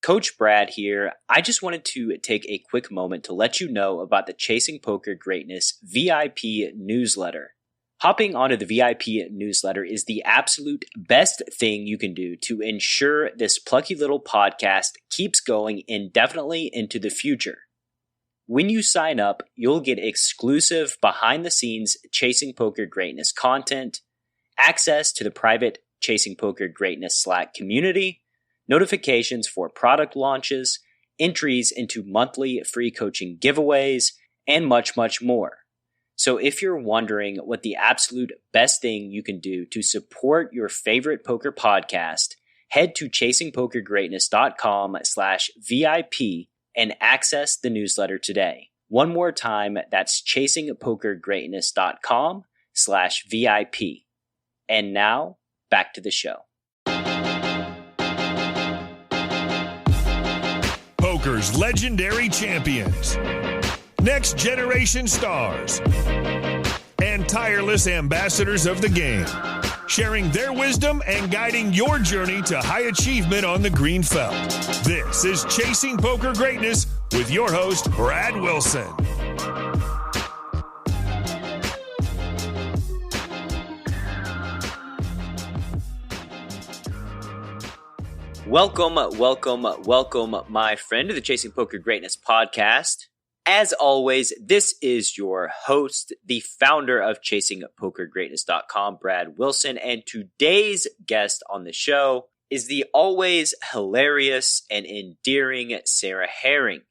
Coach Brad here. I just wanted to take a quick moment to let you know about the Chasing Poker Greatness VIP newsletter. Hopping onto the VIP newsletter is the absolute best thing you can do to ensure this plucky little podcast keeps going indefinitely into the future. When you sign up, you'll get exclusive behind-the-scenes Chasing Poker Greatness content, access to the private Chasing Poker Greatness Slack community, notifications for product launches, entries into monthly free coaching giveaways, and much, much more. So if you're wondering what the absolute best thing you can do to support your favorite poker podcast, head to chasingpokergreatness.com/VIP and access the newsletter today. One more time, that's chasingpokergreatness.com/VIP. And now, back to the show. Poker's legendary champions, next generation stars, and tireless ambassadors of the game, sharing their wisdom and guiding your journey to high achievement on the green felt. This is Chasing Poker Greatness with your host, Brad Wilson. Welcome, my friend, to the Chasing Poker Greatness podcast. As always, this is your host, the founder of ChasingPokerGreatness.com, Brad Wilson, and today's guest on the show is the always hilarious and endearing Sarah Herring.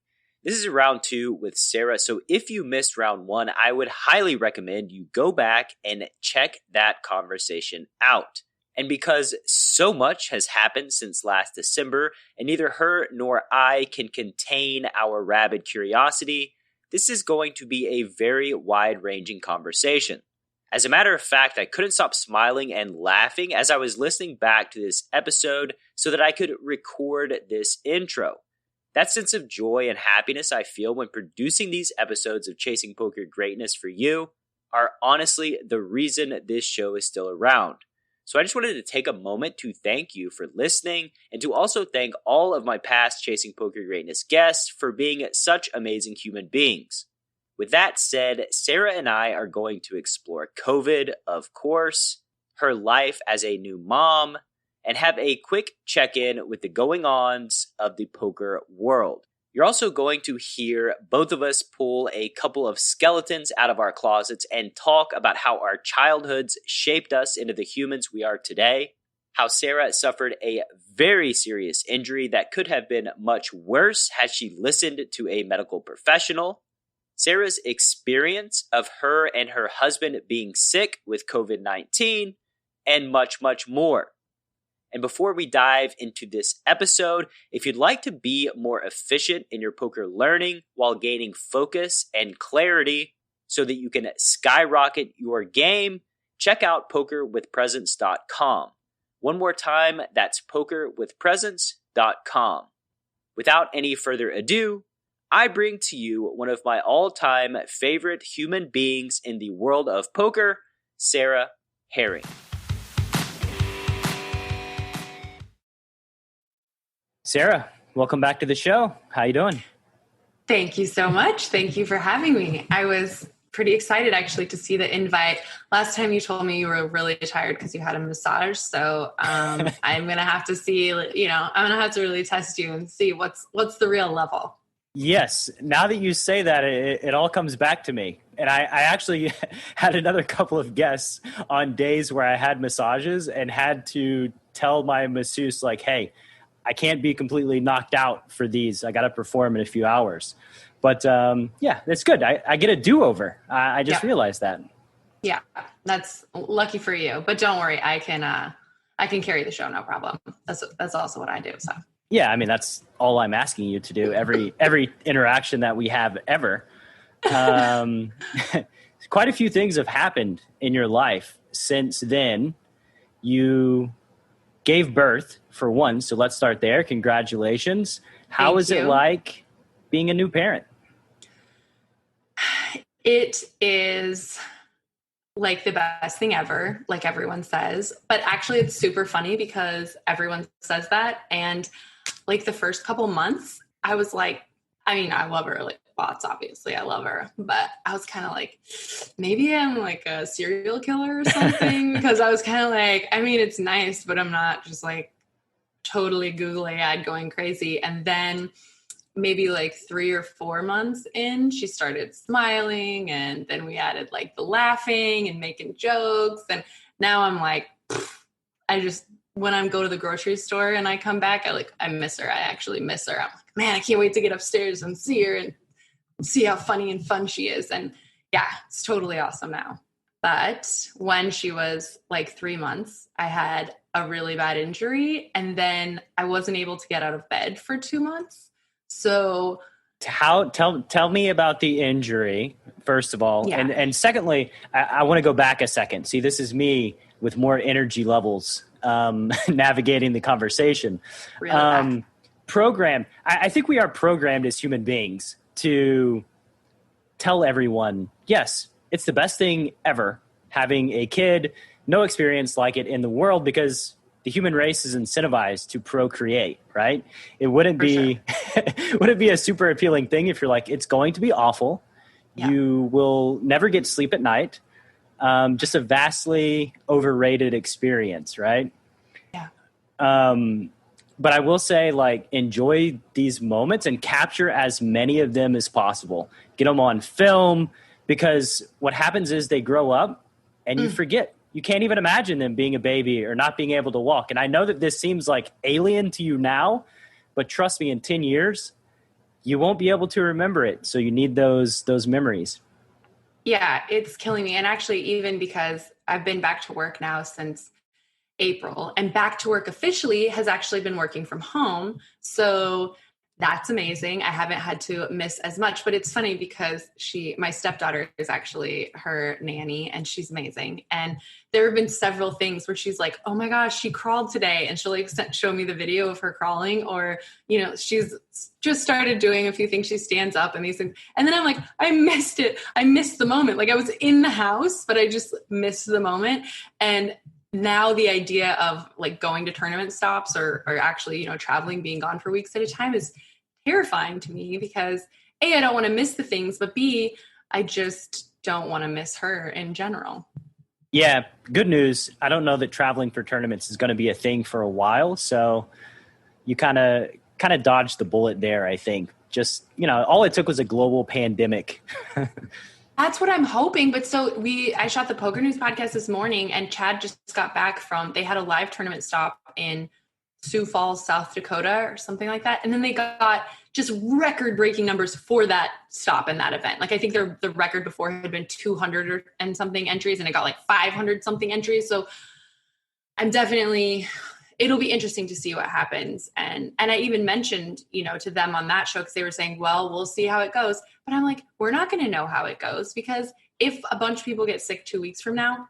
This is round 2 with Sarah, so if you missed round 1, I would highly recommend you go back and check that conversation out. And because so much has happened since last December, and neither her nor I can contain our rabid curiosity, this is going to be a very wide-ranging conversation. As a matter of fact, I couldn't stop smiling and laughing as I was listening back to this episode so that I could record this intro. That sense of joy and happiness I feel when producing these episodes of Chasing Poker Greatness for you are honestly the reason this show is still around. So I just wanted to take a moment to thank you for listening and to also thank all of my past Chasing Poker Greatness guests for being such amazing human beings. With that said, Sarah and I are going to explore COVID, of course, her life as a new mom, and have a quick check-in with the going-ons of the poker world. You're also going to hear both of us pull a couple of skeletons out of our closets and talk about how our childhoods shaped us into the humans we are today, how Sarah suffered a very serious injury that could have been much worse had she listened to a medical professional, Sarah's experience of her and her husband being sick with COVID-19, and much, much more. And before we dive into this episode, if you'd like to be more efficient in your poker learning while gaining focus and clarity so that you can skyrocket your game, check out pokerwithpresence.com. One more time, that's pokerwithpresence.com. Without any further ado, I bring to you one of my all-time favorite human beings in the world of poker, Sarah Herring. Sarah, welcome back to the show. How you doing? Thank you so much. Thank you for having me. I was pretty excited actually to see the invite. Last time you told me you were really tired because you had a massage. So I'm going to have to see, I'm going to have to really test you and see what's the real level. Yes. Now that you say that, it all comes back to me. And I actually had another couple of guests on days where I had massages and had to tell my masseuse, like, hey, I can't be completely knocked out for these. I got to perform in a few hours. But that's good. I get a do-over. I just realized that. Yeah, that's lucky for you. But don't worry, I can carry the show, no problem. That's also what I do. So yeah, I mean that's all I'm asking you to do. Every interaction that we have ever. Quite a few things have happened in your life since then. You gave birth, for one, so let's start there. Congratulations. How is it like being a new parent? It is like the best thing ever, like everyone says. But actually, it's super funny because everyone says that. And like the first couple months, I was like, I mean, I love her, like lots, obviously I love her, but I was kind of like, maybe I'm like a serial killer or something, because I was kind of like, I mean, it's nice, but I'm not just like totally googly eyed going crazy. And then maybe like 3 or 4 months in, she started smiling, and then we added like the laughing and making jokes. And now I'm like, when I go to the grocery store and I come back, I miss her. I actually miss her. I'm like, man, I can't wait to get upstairs and see her and see how funny and fun she is. And yeah, it's totally awesome now. But when she was like 3 months, I had a really bad injury, and then I wasn't able to get out of bed for 2 months. So tell me about the injury, first of all. Yeah. And secondly, I want to go back a second. See, this is me with more energy levels, navigating the conversation. Really programmed. I think we are programmed as human beings to tell everyone, yes, it's the best thing ever having a kid, no experience like it in the world, because the human race is incentivized to procreate, right? It wouldn't be, wouldn't be a super appealing thing if you're like, it's going to be awful. Yeah. You will never get sleep at night. Just a vastly overrated experience, right? Yeah. But I will say, like, enjoy these moments and capture as many of them as possible. Get them on film, because what happens is they grow up and you forget. You can't even imagine them being a baby or not being able to walk. And I know that this seems like alien to you now, but trust me, in 10 years, you won't be able to remember it. So you need those memories. Yeah, it's killing me. And actually, even because I've been back to work now since April, and back to work officially has actually been working from home. So that's amazing. I haven't had to miss as much, but it's funny because my stepdaughter is actually her nanny, and she's amazing. And there have been several things where she's like, oh my gosh, she crawled today. And she'll like show me the video of her crawling, or, she's just started doing a few things. She stands up and these things. And then I'm like, I missed it. I missed the moment. Like I was in the house, but I just missed the moment. And now the idea of like going to tournament stops or actually, traveling, being gone for weeks at a time is terrifying to me, because A, I don't want to miss the things, but B, I just don't want to miss her in general. Yeah. Good news. I don't know that traveling for tournaments is going to be a thing for a while. So you kind of dodged the bullet there, I think. Just, all it took was a global pandemic. That's what I'm hoping. But I shot the Poker News podcast this morning, and Chad just got back they had a live tournament stop in Sioux Falls, South Dakota or something like that. And then they got just record breaking numbers for that stop in that event. Like I think the record before had been 200 and something entries, and it got like 500 something entries. So it'll be interesting to see what happens. And I even mentioned, to them on that show, because they were saying, well, we'll see how it goes. But I'm like, we're not going to know how it goes, because if a bunch of people get sick 2 weeks from now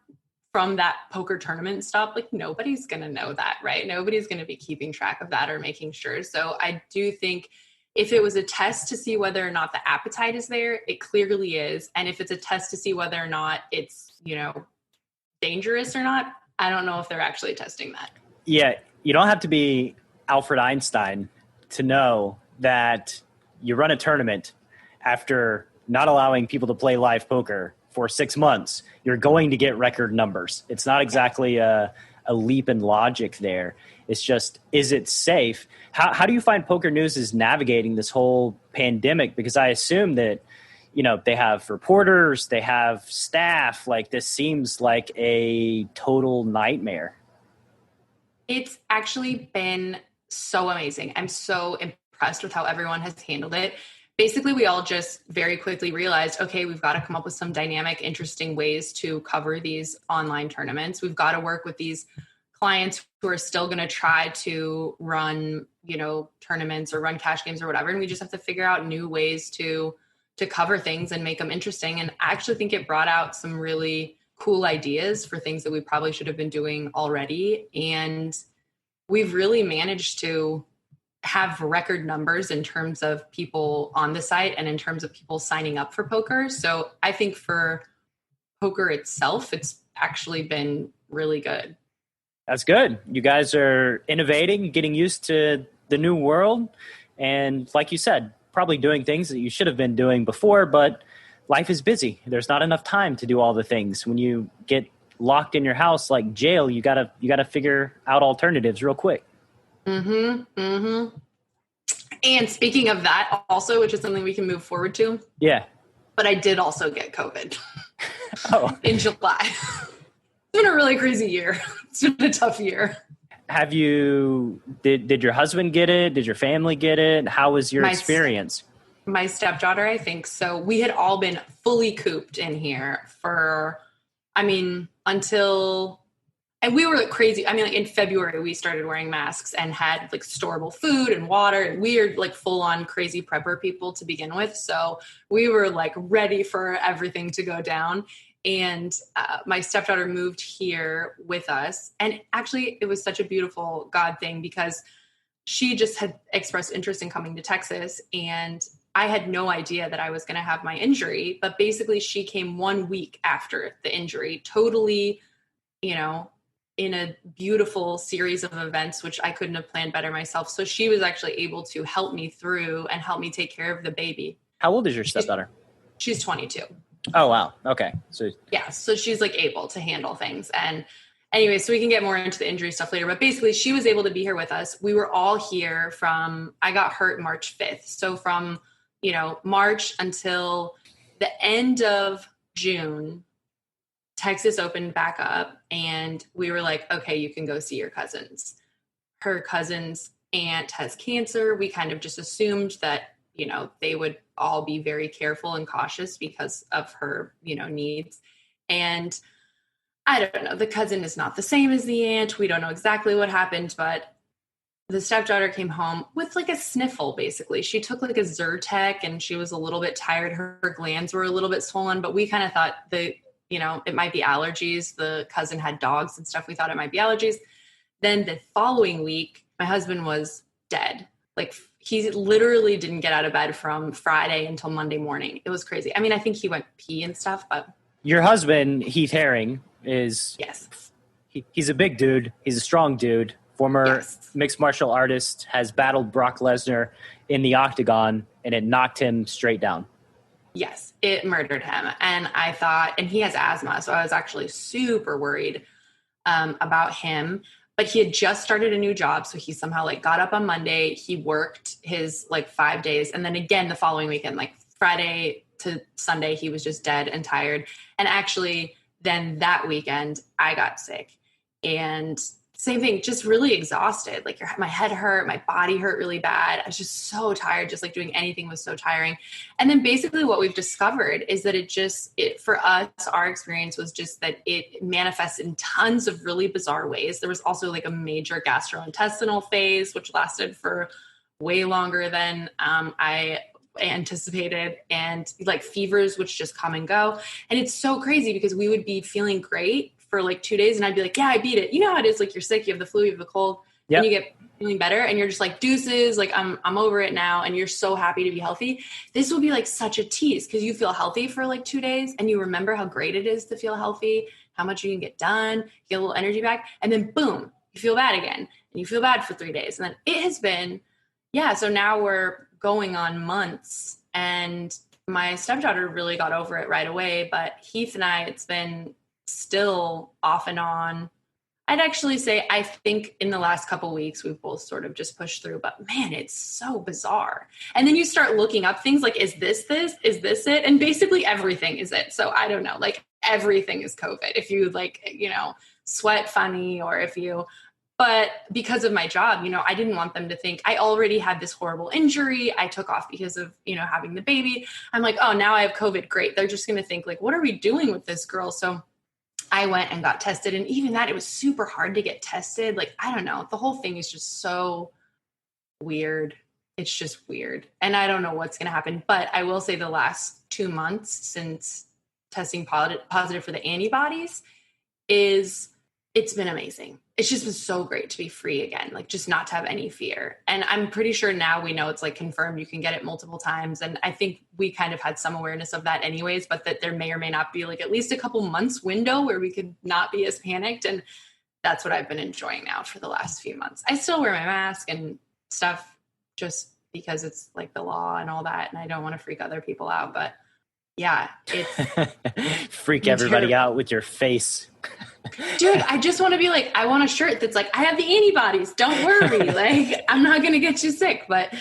from that poker tournament stop, like nobody's going to know that, right? Nobody's going to be keeping track of that or making sure. So I do think if it was a test to see whether or not the appetite is there, it clearly is. And if it's a test to see whether or not it's, dangerous or not, I don't know if they're actually testing that. Yeah, you don't have to be Albert Einstein to know that you run a tournament after not allowing people to play live poker for 6 months. You're going to get record numbers. It's not exactly a leap in logic there. It's just, is it safe? How do you find Poker News is navigating this whole pandemic? Because I assume that, they have reporters, they have staff. Like this seems like a total nightmare. It's actually been so amazing. I'm so impressed with how everyone has handled it. Basically, we all just very quickly realized, okay, we've got to come up with some dynamic, interesting ways to cover these online tournaments. We've got to work with these clients who are still going to try to run, tournaments or run cash games or whatever. And we just have to figure out new ways to cover things and make them interesting. And I actually think it brought out some really cool ideas for things that we probably should have been doing already. And we've really managed to have record numbers in terms of people on the site and in terms of people signing up for poker. So I think for poker itself, it's actually been really good. That's good. You guys are innovating, getting used to the new world. And like you said, probably doing things that you should have been doing before, but life is busy. There's not enough time to do all the things. When you get locked in your house like jail, you gotta figure out alternatives real quick. And speaking of that also, which is something we can move forward to. Yeah. But I did also get COVID in July. It's been a really crazy year. It's been a tough year. Did your husband get it? Did your family get it? How was your experience? My stepdaughter, I think. So we had all been fully cooped in here until, and we were like crazy. I mean, like in February, we started wearing masks and had like storable food and water, and we are like full on crazy prepper people to begin with. So we were like ready for everything to go down. And my stepdaughter moved here with us. And actually, it was such a beautiful God thing because she just had expressed interest in coming to Texas. And I had no idea that I was going to have my injury. But basically, she came 1 week after the injury, totally, in a beautiful series of events, which I couldn't have planned better myself. So she was actually able to help me through and help me take care of the baby. How old is your stepdaughter? She's 22. Oh, wow. Okay. So she's like able to handle things. And anyway, so we can get more into the injury stuff later, but basically she was able to be here with us. We were all here I got hurt March 5th. So from, March until the end of June, Texas opened back up and we were like, okay, you can go see your cousins. Her cousin's aunt has cancer. We kind of just assumed that, they would all be very careful and cautious because of her, needs. And I don't know, the cousin is not the same as the aunt. We don't know exactly what happened, but the stepdaughter came home with like a sniffle, basically. She took like a Zyrtec and she was a little bit tired. Her glands were a little bit swollen, but we kind of thought it might be allergies. The cousin had dogs and stuff. We thought it might be allergies. Then the following week, my husband was dead. Like he literally didn't get out of bed from Friday until Monday morning. It was crazy. I mean, I think he went pee and stuff, but. Your husband, Heath Herring, is. Yes. He's a big dude. He's a strong dude. Former mixed martial artist, has battled Brock Lesnar in the octagon, and it knocked him straight down. Yes, it murdered him. And I thought, and he has asthma, so I was actually super worried about him. But he had just started a new job, so he somehow like got up on Monday. He worked his like 5 days, and then again the following weekend, like Friday to Sunday, he was just dead and tired. And actually, then that weekend, I got sick, and same thing, just really exhausted. Like my head hurt, my body hurt really bad. I was just so tired. Just like doing anything was so tiring. And then basically what we've discovered is that it for us, our experience was just that it manifests in tons of really bizarre ways. There was also like a major gastrointestinal phase, which lasted for way longer than I anticipated, and like fevers, which just come and go. And it's so crazy because we would be feeling great for like 2 days and I'd be like, yeah, I beat it. You know how it is, like you're sick, you have the flu, you have the cold, and you get feeling better and you're just like deuces, like I'm over it now, and you're so happy to be healthy. This will be like such a tease because you feel healthy for like 2 days and you remember how great it is to feel healthy, how much you can get done, you get a little energy back, and then boom, you feel bad again and you feel bad for 3 days. And then it has been, so now we're going on months, and my stepdaughter really got over it right away, but Heath and I, it's been still off and on. I'd actually say, I think in the last couple of weeks, we've both sort of just pushed through, but man, it's so bizarre. And then you start looking up things like, is this it? And basically everything is it. So I don't know, like everything is COVID. If you like, sweat funny, or but because of my job, I didn't want them to think I already had this horrible injury. I took off because of, having the baby. I'm like, oh, now I have COVID. Great. They're just going to think like, what are we doing with this girl? So I went and got tested, and even that, it was super hard to get tested. Like, I don't know. The whole thing is just so weird. It's just weird. And I don't know what's going to happen, but I will say the last 2 months since testing positive for the antibodies it's been amazing. It's just been so great to be free again, like just not to have any fear. And I'm pretty sure now we know it's like confirmed you can get it multiple times. And I think we kind of had some awareness of that anyways, but that there may or may not be like at least a couple months window where we could not be as panicked. And that's what I've been enjoying now for the last few months. I still wear my mask and stuff just because it's like the law and all that. And I don't want to freak other people out, but yeah, it's freak everybody out with your face. Dude, I just want to be like, I want a shirt that's like, I have the antibodies. Don't worry. Like, I'm not going to get you sick. But,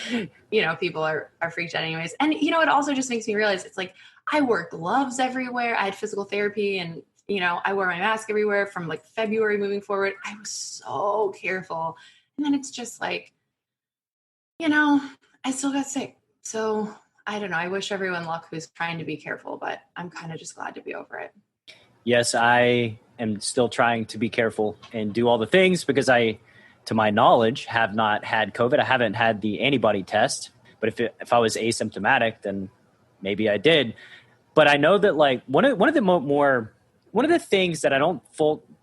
people are freaked out anyways. And, it also just makes me realize it's like, I wore gloves everywhere. I had physical therapy and, I wore my mask everywhere from like February moving forward. I was so careful. And then it's just like, I still got sick. So I don't know. I wish everyone luck who's trying to be careful, but I'm kind of just glad to be over it. Yes, I am still trying to be careful and do all the things because I, to my knowledge, have not had COVID. I haven't had the antibody test, but if I was asymptomatic, then maybe I did. But I know that like one of the things that I don't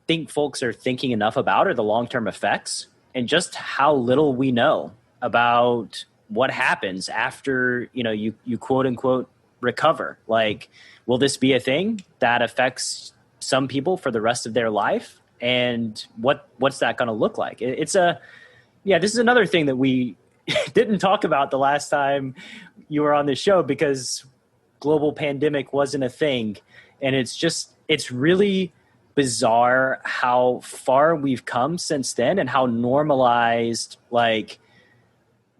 think folks are thinking enough about are the long-term effects and just how little we know about what happens after, you quote unquote recover. Like, will this be a thing that affects some people for the rest of their life? And what's that going to look like? This is another thing that we didn't talk about the last time you were on the show because global pandemic wasn't a thing. And it's really bizarre how far we've come since then and how normalized, like,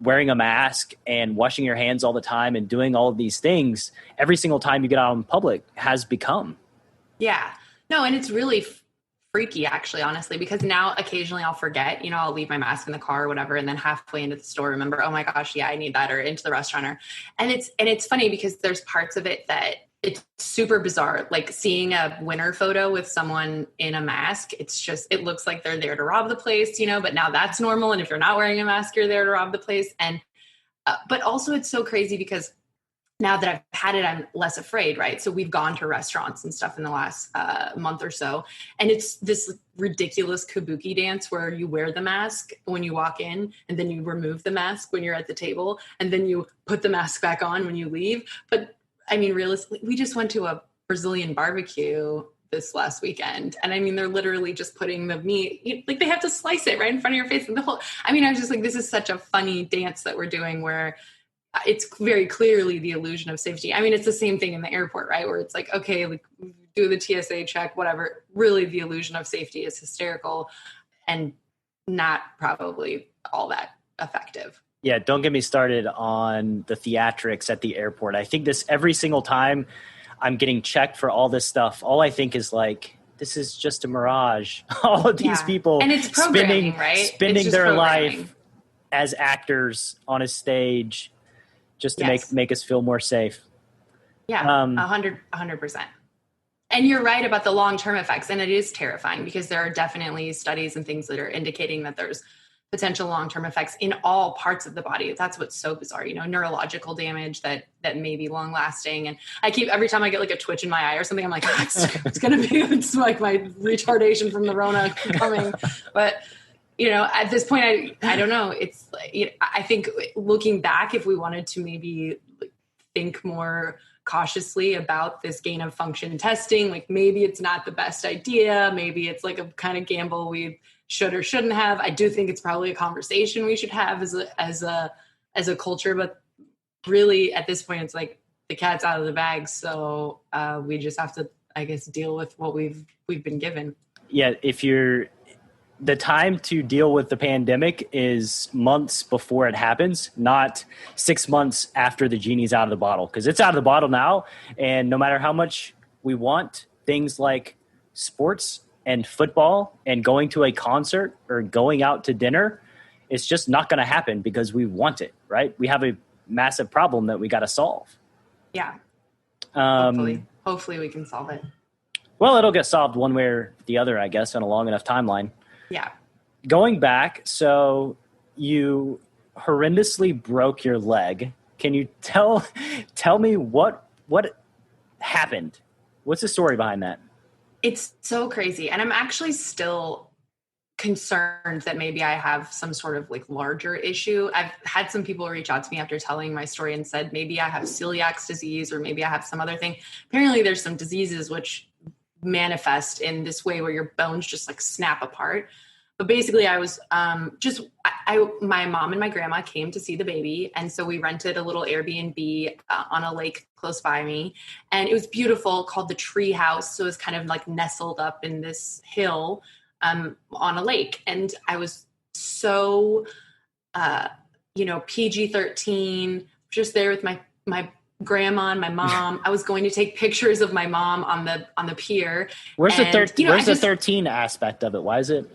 wearing a mask and washing your hands all the time and doing all of these things every single time you get out in public has become. Yeah. No, and it's really freaky actually, honestly, because now occasionally I'll forget, I'll leave my mask in the car or whatever. And then halfway into the store, remember, oh my gosh, yeah, I need that, or into the restaurant. And it's funny because there's parts of it that it's super bizarre. Like seeing a winter photo with someone in a mask, it looks like they're there to rob the place, but now that's normal. And if you're not wearing a mask, you're there to rob the place. And, but also it's so crazy because now that I've had it, I'm less afraid, right? So we've gone to restaurants and stuff in the last month or so. And it's this ridiculous kabuki dance where you wear the mask when you walk in and then you remove the mask when you're at the table and then you put the mask back on when you leave. But I mean, realistically, we just went to a Brazilian barbecue this last weekend. And I mean, they're literally just putting the meat, like they have to slice it right in front of your face. And I was just like, this is such a funny dance that we're doing where it's very clearly the illusion of safety. I mean, it's the same thing in the airport, right? Where it's like, okay, like do the TSA check, whatever. Really the illusion of safety is hysterical and not probably all that effective. Yeah, don't get me started on the theatrics at the airport. I think this every single time I'm getting checked for all this stuff, all I think is like, this is just a mirage. All of these people and it's spending their life as actors on a stage just to make us feel more safe. Yeah, 100%. And you're right about the long-term effects. And it is terrifying because there are definitely studies and things that are indicating that there's potential long-term effects in all parts of the body. That's what's so bizarre, neurological damage that may be long-lasting. And every time I get like a twitch in my eye or something, I'm like, it's like my retardation from the Rona coming. But, at this point, I don't know. It's I think looking back, if we wanted to maybe think more cautiously about this gain of function testing, like maybe it's not the best idea. Maybe it's like a kind of gamble we should or shouldn't have. I do think it's probably a conversation we should have as a culture, but really at this point, it's like the cat's out of the bag. So we just have to, I guess, deal with what we've been given. Yeah. The time to deal with the pandemic is months before it happens, not 6 months after the genie's out of the bottle, because it's out of the bottle now. And no matter how much we want things like sports and football and going to a concert or going out to dinner, it's just not going to happen because we want it, right? We have a massive problem that we got to solve. Yeah. Hopefully we can solve it. Well, it'll get solved one way or the other, I guess, on a long enough timeline. Yeah. Going back, so you horrendously broke your leg. Can you tell me what happened? What's the story behind that? It's so crazy. And I'm actually still concerned that maybe I have some sort of like larger issue. I've had some people reach out to me after telling my story and said, maybe I have celiac disease or maybe I have some other thing. Apparently there's some diseases which manifest in this way where your bones just like snap apart. But basically I was my mom and my grandma came to see the baby. And so we rented a little Airbnb on a lake close by me. And it was beautiful, called the Tree House. So it was kind of like nestled up in this hill on a lake. And I was so, PG-13, just there with my grandma and my mom. I was going to take pictures of my mom on the pier. Where's the 13 aspect of it? Why is it?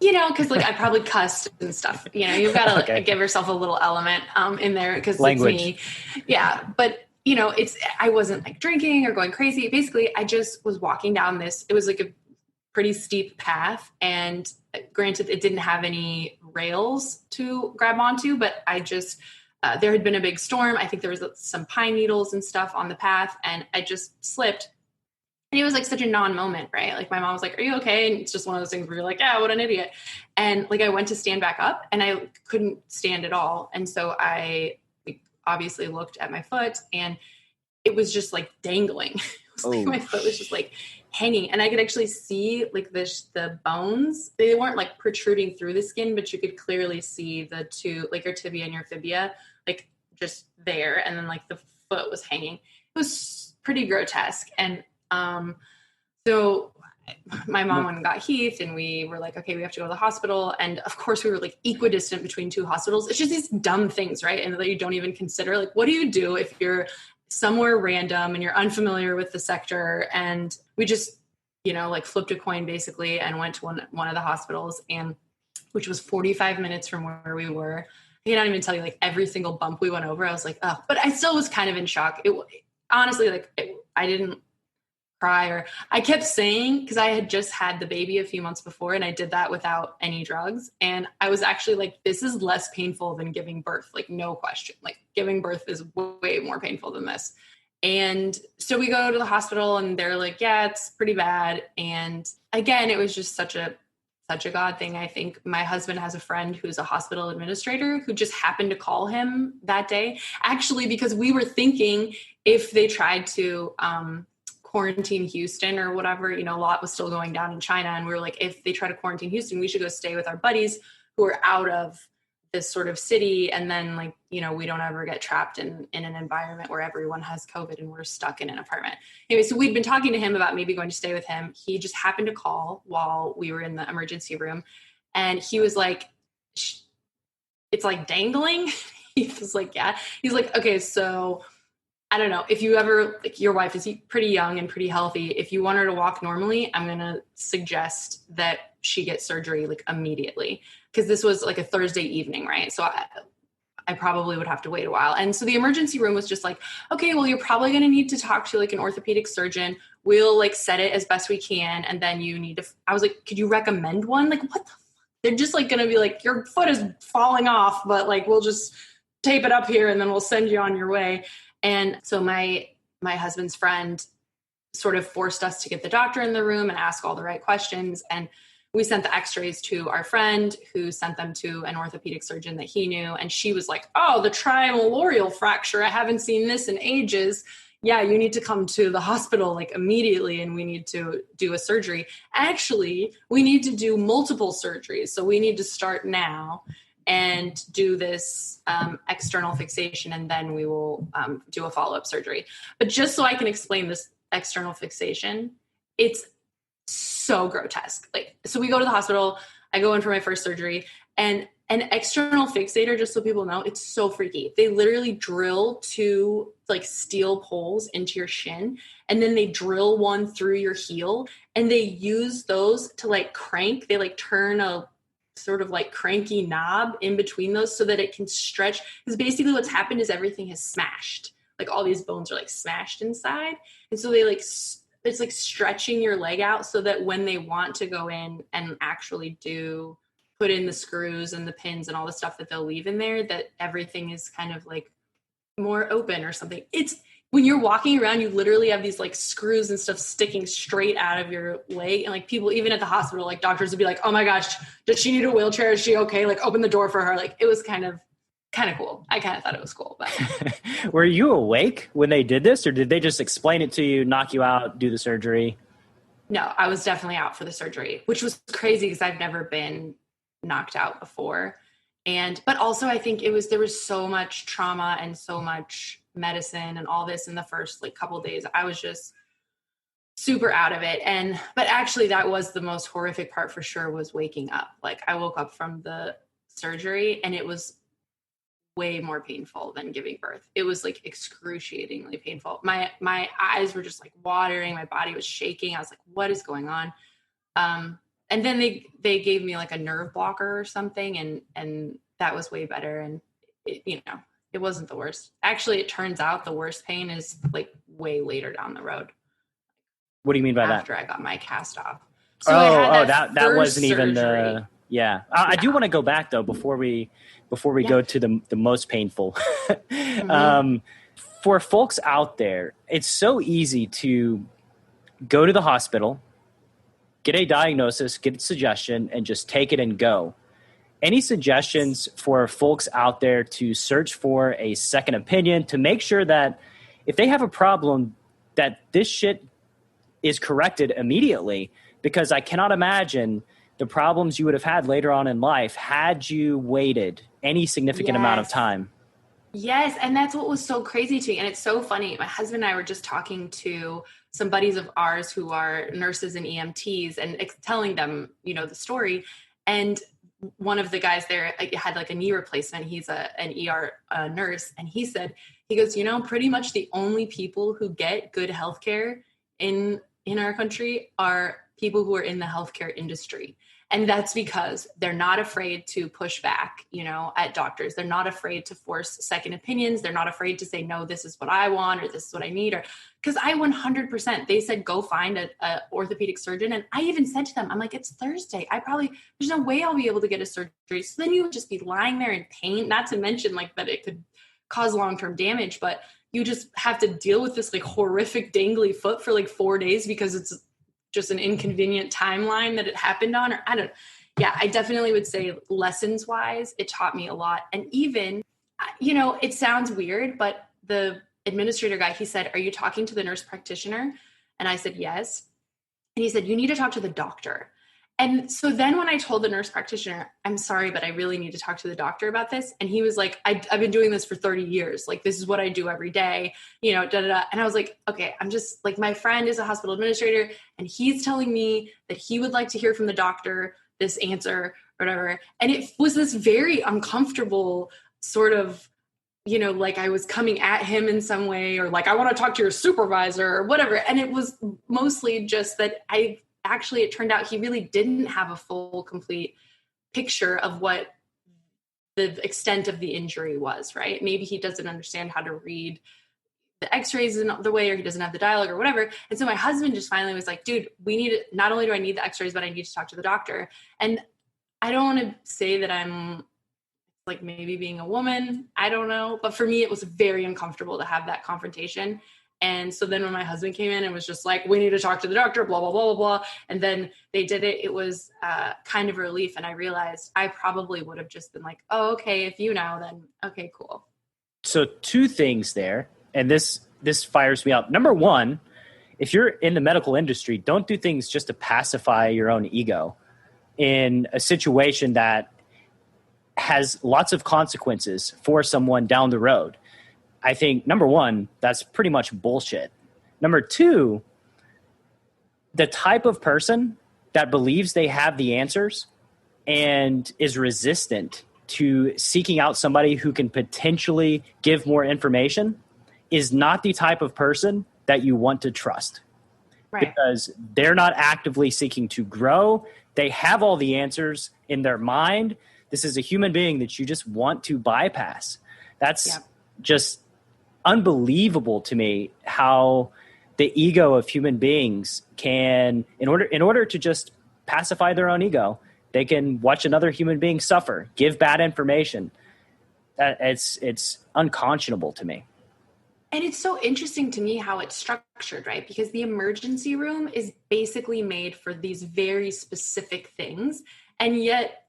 Because like I probably cussed and stuff. You've got to give yourself a little element in there because it's me. Yeah, but I wasn't like drinking or going crazy. Basically, I just was walking down this. It was like a pretty steep path, and granted, it didn't have any rails to grab onto, but I just. There had been a big storm. I think there was some pine needles and stuff on the path, and I just slipped. And it was like such a non-moment, right? Like my mom was like, "Are you okay?" And it's just one of those things where you're like, "Yeah, what an idiot." And like I went to stand back up, and I couldn't stand at all. And so I obviously looked at my foot, and it was just like dangling. It was like my foot was just like hanging, and I could actually see like the bones. They weren't like protruding through the skin, but you could clearly see the two, like your tibia and your fibia, like just there. And then like the foot was hanging. It was pretty grotesque. And so my mom went and got Heath, and we were like, okay, we have to go to the hospital. And of course we were like equidistant between two hospitals. It's just these dumb things, right? And that you don't even consider, like, what do you do if you're somewhere random and you're unfamiliar with the sector? And we just, like flipped a coin basically and went to one of the hospitals, and which was 45 minutes from where we were. I cannot even tell you like every single bump we went over. I was like, oh, but I still was kind of in shock. Honestly, I didn't cry, or I kept saying, because I had just had the baby a few months before, and I did that without any drugs. And I was actually like, this is less painful than giving birth. Like, no question. Like, giving birth is way more painful than this. And so we go to the hospital, and they're like, yeah, it's pretty bad. And again, it was just such a God thing. I think my husband has a friend who's a hospital administrator who just happened to call him that day, actually, because we were thinking if they tried to quarantine Houston or whatever, a lot was still going down in China. And we were like, if they try to quarantine Houston, we should go stay with our buddies who are out of this sort of city. And then like, we don't ever get trapped in an environment where everyone has COVID and we're stuck in an apartment. Anyway, so we'd been talking to him about maybe going to stay with him. He just happened to call while we were in the emergency room. And he was like, it's like dangling. He was like, yeah. He's like, okay, so I don't know if you ever, like, your wife is pretty young and pretty healthy. If you want her to walk normally, I'm going to suggest that she get surgery like immediately. Cause this was like a Thursday evening. Right. So I probably would have to wait a while. And so the emergency room was just like, okay, well, you're probably going to need to talk to like an orthopedic surgeon. We'll like set it as best we can. And then you need to, I was like, could you recommend one? Like, what the fuck? They're just like going to be like, your foot is falling off, but like, we'll just tape it up here and then we'll send you on your way. And so my husband's friend sort of forced us to get the doctor in the room and ask all the right questions. And we sent the x-rays to our friend, who sent them to an orthopedic surgeon that he knew. And she was like, oh, the trimalleolar fracture. I haven't seen this in ages. Yeah, you need to come to the hospital like immediately, and we need to do a surgery. Actually, we need to do multiple surgeries. So we need to start now and do this external fixation, and then we will do a follow-up surgery. But just so I can explain this external fixation, it's so grotesque. Like, so we go to the hospital, I go in for my first surgery, and an external fixator, just so people know, it's so freaky. They literally drill two like steel poles into your shin, and then they drill one through your heel, and they use those to like crank. They like turn a sort of like cranky knob in between those so that it can stretch. Because basically what's happened is everything has smashed. Like all these bones are like smashed inside. And so they like, it's like stretching your leg out so that when they want to go in and actually put in the screws and the pins and all the stuff that they'll leave in there, that everything is kind of like more open or something. It's when you're walking around, you literally have these like screws and stuff sticking straight out of your leg. And like people, even at the hospital, like doctors would be like, oh my gosh, does she need a wheelchair? Is she okay? Like open the door for her. Like it was kind of cool. I kind of thought it was cool. But were you awake when they did this, or did they just explain it to you, knock you out, do the surgery? No, I was definitely out for the surgery, which was crazy because I've never been knocked out before. But also I think there was so much trauma and so much medicine and all this in the first like couple of days. I was just super out of it. But actually that was the most horrific part for sure, was waking up. Like I woke up from the surgery and it was way more painful than giving birth. It was like excruciatingly painful. My eyes were just like watering. My body was shaking. I was like, what is going on? And then they gave me like a nerve blocker or something. And that was way better. And it wasn't the worst. Actually, it turns out the worst pain is like way later down the road. What do you mean by that? After I got my cast off. So that wasn't even the, yeah. I do want to go back though, before we go to the most painful. Mm-hmm. For folks out there, it's so easy to go to the hospital, get a diagnosis, get a suggestion, and just take it and go. Any suggestions for folks out there to search for a second opinion, to make sure that if they have a problem, that this shit is corrected immediately? Because I cannot imagine the problems you would have had later on in life had you waited any significant amount of time. Yes. And that's what was so crazy to me. And it's so funny. My husband and I were just talking to some buddies of ours who are nurses and EMTs and telling them, the story. And one of the guys there had like a knee replacement. He's an ER nurse. And he goes, pretty much the only people who get good healthcare in our country are people who are in the healthcare industry. And that's because they're not afraid to push back, at doctors. They're not afraid to force second opinions. They're not afraid to say, no, this is what I want, or this is what I need. Or because I 100%, they said, go find a orthopedic surgeon. And I even said to them, I'm like, it's Thursday. There's no way I'll be able to get a surgery. So then you would just be lying there in pain, not to mention like that it could cause long-term damage, but you just have to deal with this like horrific dangly foot for like 4 days because it's just an inconvenient timeline that it happened on, or I don't know. Yeah, I definitely would say lessons wise, it taught me a lot. And even, it sounds weird, but the administrator guy, he said, are you talking to the nurse practitioner? And I said, yes. And he said, you need to talk to the doctor. And so then when I told the nurse practitioner, I'm sorry, but I really need to talk to the doctor about this. And he was like, I've been doing this for 30 years. Like, this is what I do every day, da, da, da. And I was like, okay, I'm just like, my friend is a hospital administrator and he's telling me that he would like to hear from the doctor this answer or whatever. And it was this very uncomfortable sort of, like I was coming at him in some way, or like, I want to talk to your supervisor or whatever. And it was mostly just that it turned out he really didn't have a full, complete picture of what the extent of the injury was, right? Maybe he doesn't understand how to read the x-rays in the way, or he doesn't have the dialogue or whatever. And so my husband just finally was like, dude, not only do I need the x-rays, but I need to talk to the doctor. And I don't want to say that I'm like maybe being a woman, I don't know. But for me, it was very uncomfortable to have that confrontation. And so then when my husband came in and was just like, we need to talk to the doctor, blah, blah, blah, blah, blah. And then they did it. It was kind of a relief. And I realized I probably would have just been like, oh, okay, if then okay, cool. So 2 things there. And this fires me up. Number 1, if you're in the medical industry, don't do things just to pacify your own ego in a situation that has lots of consequences for someone down the road. I think, number 1, that's pretty much bullshit. Number 2, the type of person that believes they have the answers and is resistant to seeking out somebody who can potentially give more information is not the type of person that you want to trust. Right. Because they're not actively seeking to grow. They have all the answers in their mind. This is a human being that you just want to bypass. That's just unbelievable to me, how the ego of human beings can, in order to just pacify their own ego, they can watch another human being suffer, give bad information. It's unconscionable to me. And it's so interesting to me how it's structured, right? Because the emergency room is basically made for these very specific things. And yet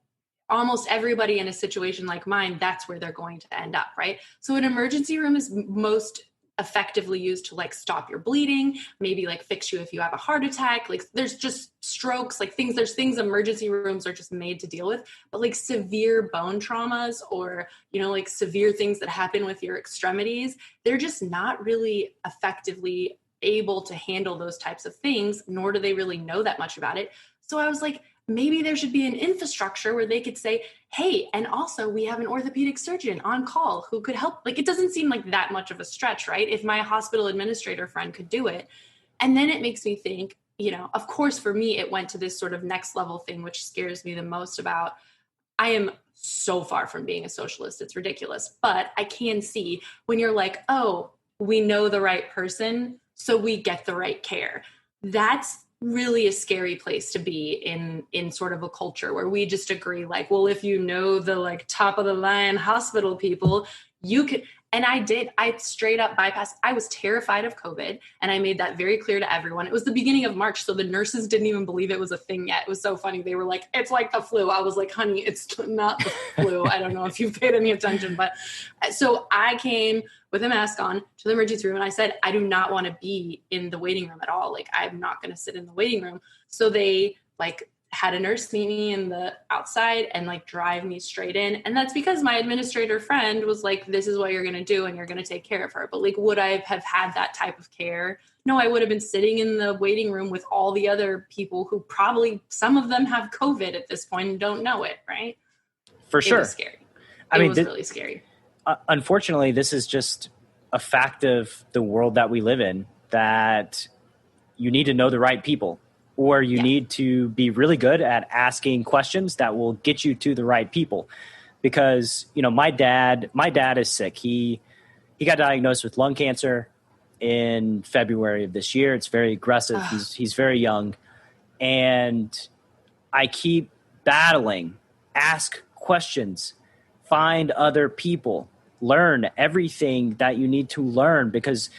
almost everybody in a situation like mine, that's where they're going to end up, right? So an emergency room is most effectively used to like stop your bleeding, maybe like fix you if you have a heart attack. Like there's just strokes, like there's things emergency rooms are just made to deal with, but like severe bone traumas or, like severe things that happen with your extremities, they're just not really effectively able to handle those types of things, nor do they really know that much about it. So I was like, maybe there should be an infrastructure where they could say, hey, and also we have an orthopedic surgeon on call who could help. Like, it doesn't seem like that much of a stretch, right? If my hospital administrator friend could do it. And then it makes me think, of course, for me, it went to this sort of next level thing, which scares me the most about, I am so far from being a socialist. It's ridiculous. But I can see when you're like, oh, we know the right person, so we get the right care. That's really a scary place to be in sort of a culture where we just agree like, well, if you know the like top of the line hospital people, you could. And I straight up bypassed. I was terrified of COVID. And I made that very clear to everyone. It was the beginning of March. So the nurses didn't even believe it was a thing yet. It was so funny. They were like, it's like the flu. I was like, honey, it's not the flu. I don't know if you've paid any attention, but so I came with a mask on to the emergency room. And I said, I do not want to be in the waiting room at all. Like, I'm not going to sit in the waiting room. So they like had a nurse meet me in the outside and like drive me straight in. And that's because my administrator friend was like, this is what you're going to do. And you're going to take care of her. But like, would I have had that type of care? No, I would have been sitting in the waiting room with all the other people who probably, some of them have COVID at this point and don't know it. Right. For sure. It was scary. It was really scary. Unfortunately, this is just a fact of the world that we live in, that you need to know the right people, or you need to be really good at asking questions that will get you to the right people. Because, my dad is sick. He got diagnosed with lung cancer in February of this year. It's very aggressive. He's very young. And I keep battling, ask questions, find other people, learn everything that you need to learn, because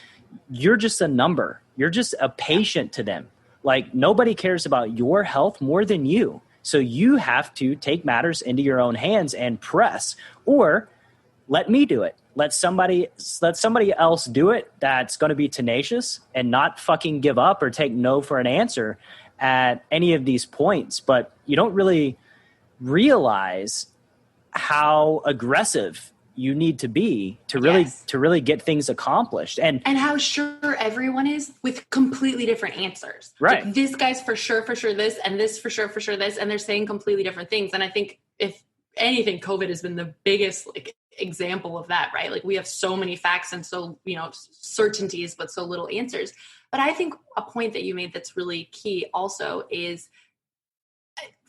you're just a number. You're just a patient to them. Like, nobody cares about your health more than you. So you have to take matters into your own hands and press, or let me do it. Let somebody else do it that's going to be tenacious and not fucking give up or take no for an answer at any of these points. But you don't really realize how aggressive you need to be to really get things accomplished, and how sure everyone is with completely different answers. Right. Like, this guy's for sure this, and this for sure this, and they're saying completely different things. And I think if anything, COVID has been the biggest like example of that, right? Like, we have so many facts and so, certainties, but so little answers. But I think a point that you made that's really key also is,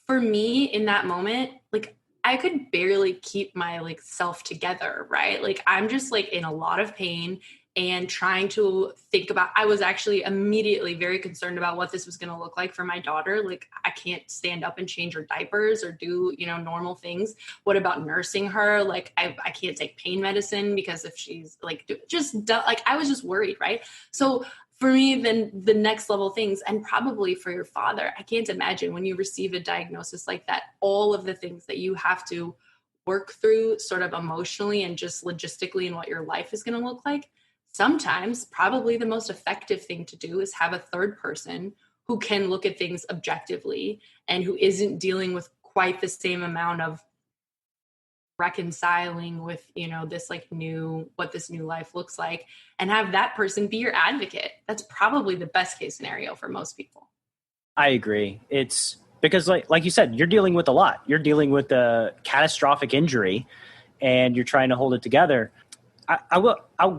for me in that moment, like, I could barely keep my like self together, right? Like, I'm just like in a lot of pain and trying to think about, I was actually immediately very concerned about what this was going to look like for my daughter. Like, I can't stand up and change her diapers or do, normal things. What about nursing her? Like, I can't take pain medicine because if she's like, I was just worried. Right. So for me, then the next level things, and probably for your father, I can't imagine when you receive a diagnosis like that, all of the things that you have to work through sort of emotionally and just logistically and what your life is going to look like. Sometimes probably the most effective thing to do is have a third person who can look at things objectively and who isn't dealing with quite the same amount of reconciling with, this like what this new life looks like, and have that person be your advocate. That's probably the best case scenario for most people. I agree. It's because like you said, you're dealing with a lot. You're dealing with a catastrophic injury and you're trying to hold it together.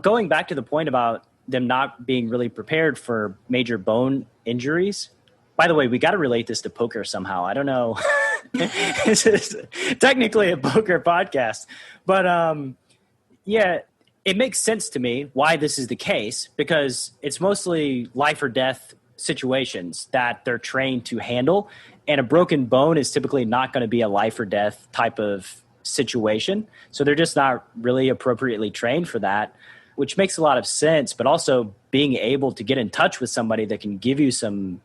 Going back to the point about them not being really prepared for major bone injuries. By the way, we got to relate this to poker somehow. I don't know. This is technically a poker podcast, but it makes sense to me why this is the case, because it's mostly life or death situations that they're trained to handle. And a broken bone is typically not going to be a life or death type of situation. So they're just not really appropriately trained for that, which makes a lot of sense. But also being able to get in touch with somebody that can give you some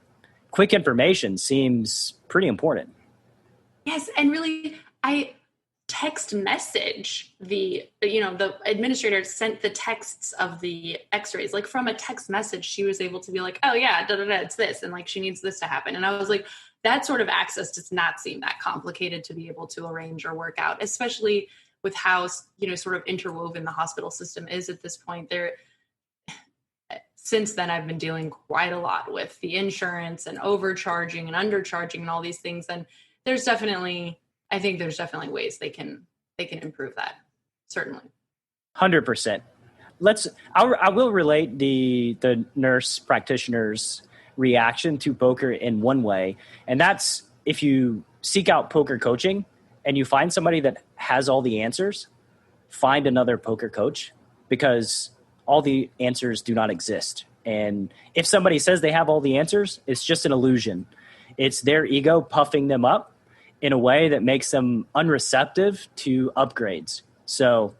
quick information seems pretty important. Yes. And really, text message the administrator sent the texts of the x-rays, like from a text message. She was able to be like, oh yeah, it's this, and like she needs this to happen. And I was like, that sort of access does not seem that complicated to be able to arrange or work out, especially with how, sort of interwoven the hospital system is at this point. Since then, I've been dealing quite a lot with the insurance and overcharging and undercharging and all these things. And I think there's definitely ways they can improve that. Certainly. 100%. I will relate the nurse practitioner's reaction to poker in one way. And that's if you seek out poker coaching and you find somebody that has all the answers, find another poker coach, because all the answers do not exist. And if somebody says they have all the answers, it's just an illusion. It's their ego puffing them up in a way that makes them unreceptive to upgrades. So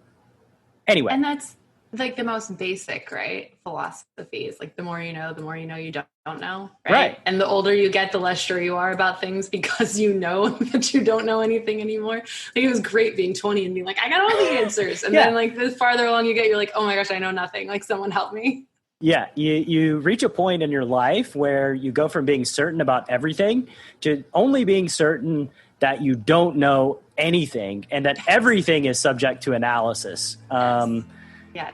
anyway. And that's like the most basic, right? Philosophy is like, the more you know you don't know. Right? And the older you get, the less sure you are about things, because you know that you don't know anything anymore. Like, it was great being 20 and being like, I got all the answers. And then like the farther along you get, you're like, oh my gosh, I know nothing. Like, someone help me. Yeah. You reach a point in your life where you go from being certain about everything to only being certain that you don't know anything and that everything is subject to analysis. Yeah.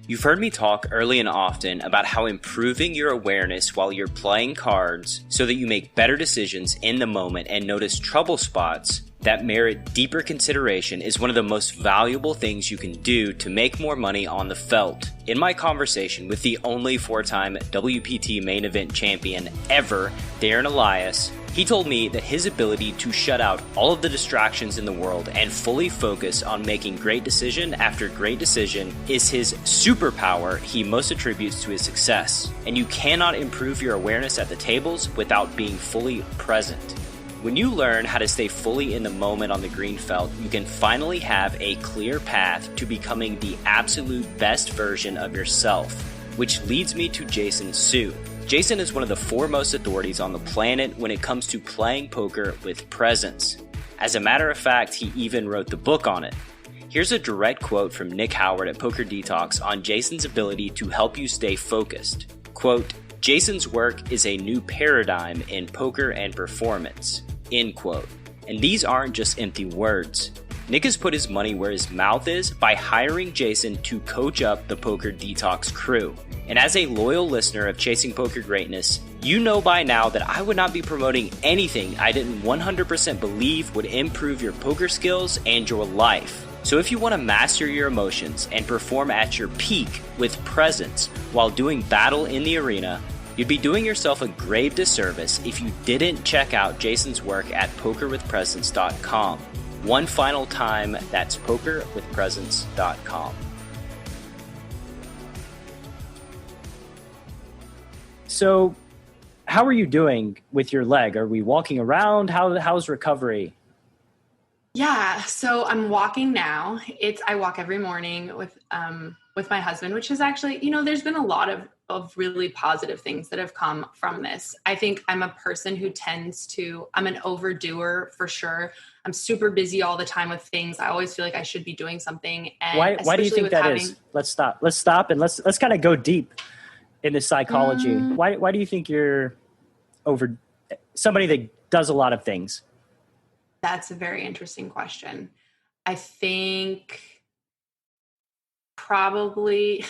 You've heard me talk early and often about how improving your awareness while you're playing cards so that you make better decisions in the moment and notice trouble spots that merit deeper consideration is one of the most valuable things you can do to make more money on the felt. In my conversation with the only 4-time WPT main event champion ever, Darren Elias, he told me that his ability to shut out all of the distractions in the world and fully focus on making great decision after great decision is his superpower he most attributes to his success. And you cannot improve your awareness at the tables without being fully present. When you learn how to stay fully in the moment on the green felt, you can finally have a clear path to becoming the absolute best version of yourself, which leads me to Jason Su. Jason is one of the foremost authorities on the planet when it comes to playing poker with presence. As a matter of fact, he even wrote the book on it. Here's a direct quote from Nick Howard at Poker Detox on Jason's ability to help you stay focused. Quote, Jason's work is a new paradigm in poker and performance. End quote. And these aren't just empty words. Nick has put his money where his mouth is by hiring Jason to coach up the Poker Detox crew. And as a loyal listener of Chasing Poker Greatness, you know by now that I would not be promoting anything I didn't 100% believe would improve your poker skills and your life. So if you want to master your emotions and perform at your peak with presence while doing battle in the arena, you'd be doing yourself a grave disservice if you didn't check out Jason's work at pokerwithpresence.com. One final time, that's pokerwithpresence.com. So how are you doing with your leg? Are we walking around? How's recovery? Yeah, so I'm walking now. I walk every morning with my husband, which is actually, there's been a lot of really positive things that have come from this. I think I'm a person who I'm an overdoer for sure. I'm super busy all the time with things. I always feel like I should be doing something. And why do you think that is? Let's stop and let's kind of go deep in the psychology. Why do you think you're somebody that does a lot of things? That's a very interesting question. I think probably,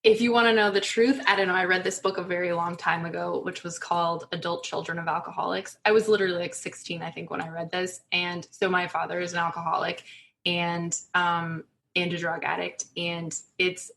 if you want to know the truth, I don't know. I read this book a very long time ago, which was called Adult Children of Alcoholics. I was literally like 16, I think, when I read this. And so my father is an alcoholic and a drug addict. And it's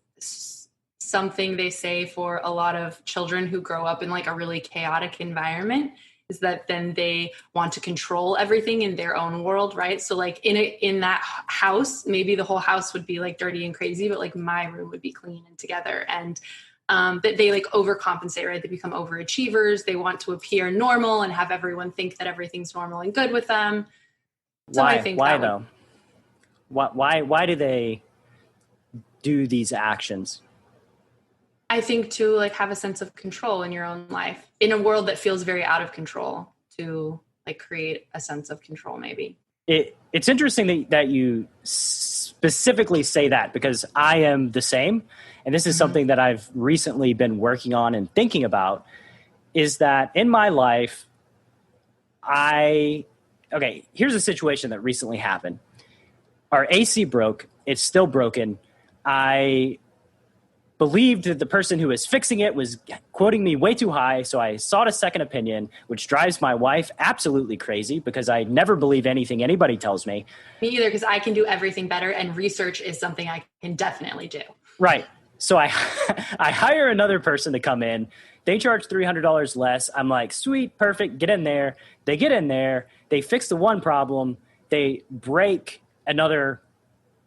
something they say for a lot of children who grow up in like a really chaotic environment, is that then they want to control everything in their own world, right? So like in that house, maybe the whole house would be like dirty and crazy, but like my room would be clean and together. And that they like overcompensate, right? They become overachievers. They want to appear normal and have everyone think that everything's normal and good with them. So why though? Why do they do these actions? I think to like have a sense of control in your own life in a world that feels very out of control, to like create a sense of control maybe. It's interesting that you specifically say that, because I am the same. And this is something that I've recently been working on and thinking about, is that in my life, here's a situation that recently happened. Our AC broke. It's still broken. I believed that the person who was fixing it was quoting me way too high, so I sought a second opinion, which drives my wife absolutely crazy because I never believe anything anybody tells me. Me either, because I can do everything better, and research is something I can definitely do. Right. So I hire another person to come in. They charge $300 less. I'm like, sweet, perfect, get in there. They get in there. They fix the one problem. They break another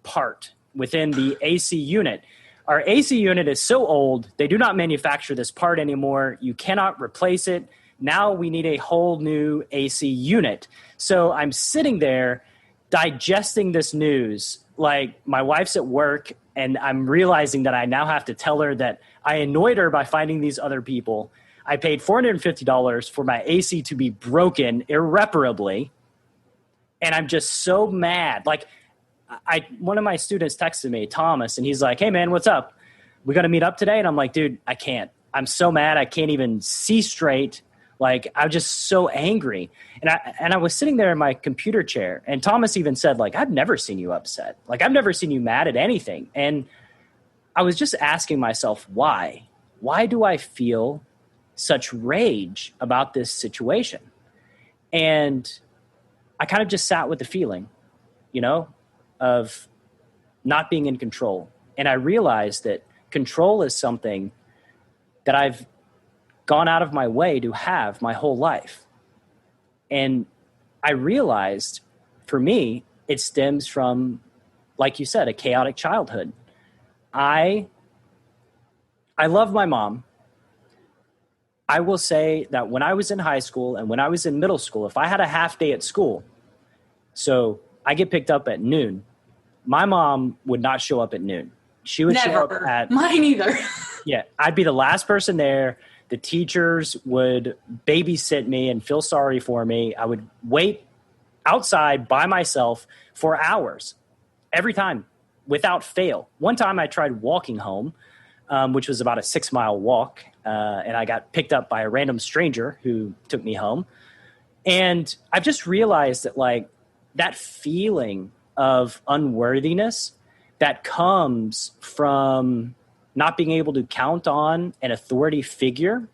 part within the AC unit. Our AC unit is so old, they do not manufacture this part anymore. You cannot replace it. Now we need a whole new AC unit. So I'm sitting there digesting this news. Like, my wife's at work, and I'm realizing that I now have to tell her that I annoyed her by finding these other people. I paid $450 for my AC to be broken irreparably. And I'm just so mad. Like, one of my students texted me, Thomas, and he's like, hey man, what's up? We got to meet up today? And I'm like, dude, I can't. I'm so mad. I can't even see straight. Like, I'm just so angry. And I was sitting there in my computer chair, and Thomas even said, like, I've never seen you upset. Like, I've never seen you mad at anything. And I was just asking myself, why? Why do I feel such rage about this situation? And I kind of just sat with the feeling, of not being in control. And I realized that control is something that I've gone out of my way to have my whole life. And I realized, for me, it stems from, like you said, a chaotic childhood. I love my mom. I will say that when I was in high school and when I was in middle school, if I had a half day at school, so I get picked up at noon, my mom would not show up at noon. She would show up at... Mine either. Yeah, I'd be the last person there. The teachers would babysit me and feel sorry for me. I would wait outside by myself for hours every time without fail. One time I tried walking home, which was about a 6-mile walk, and I got picked up by a random stranger who took me home. And I've just realized that, like, that feeling of unworthiness that comes from not being able to count on an authority figure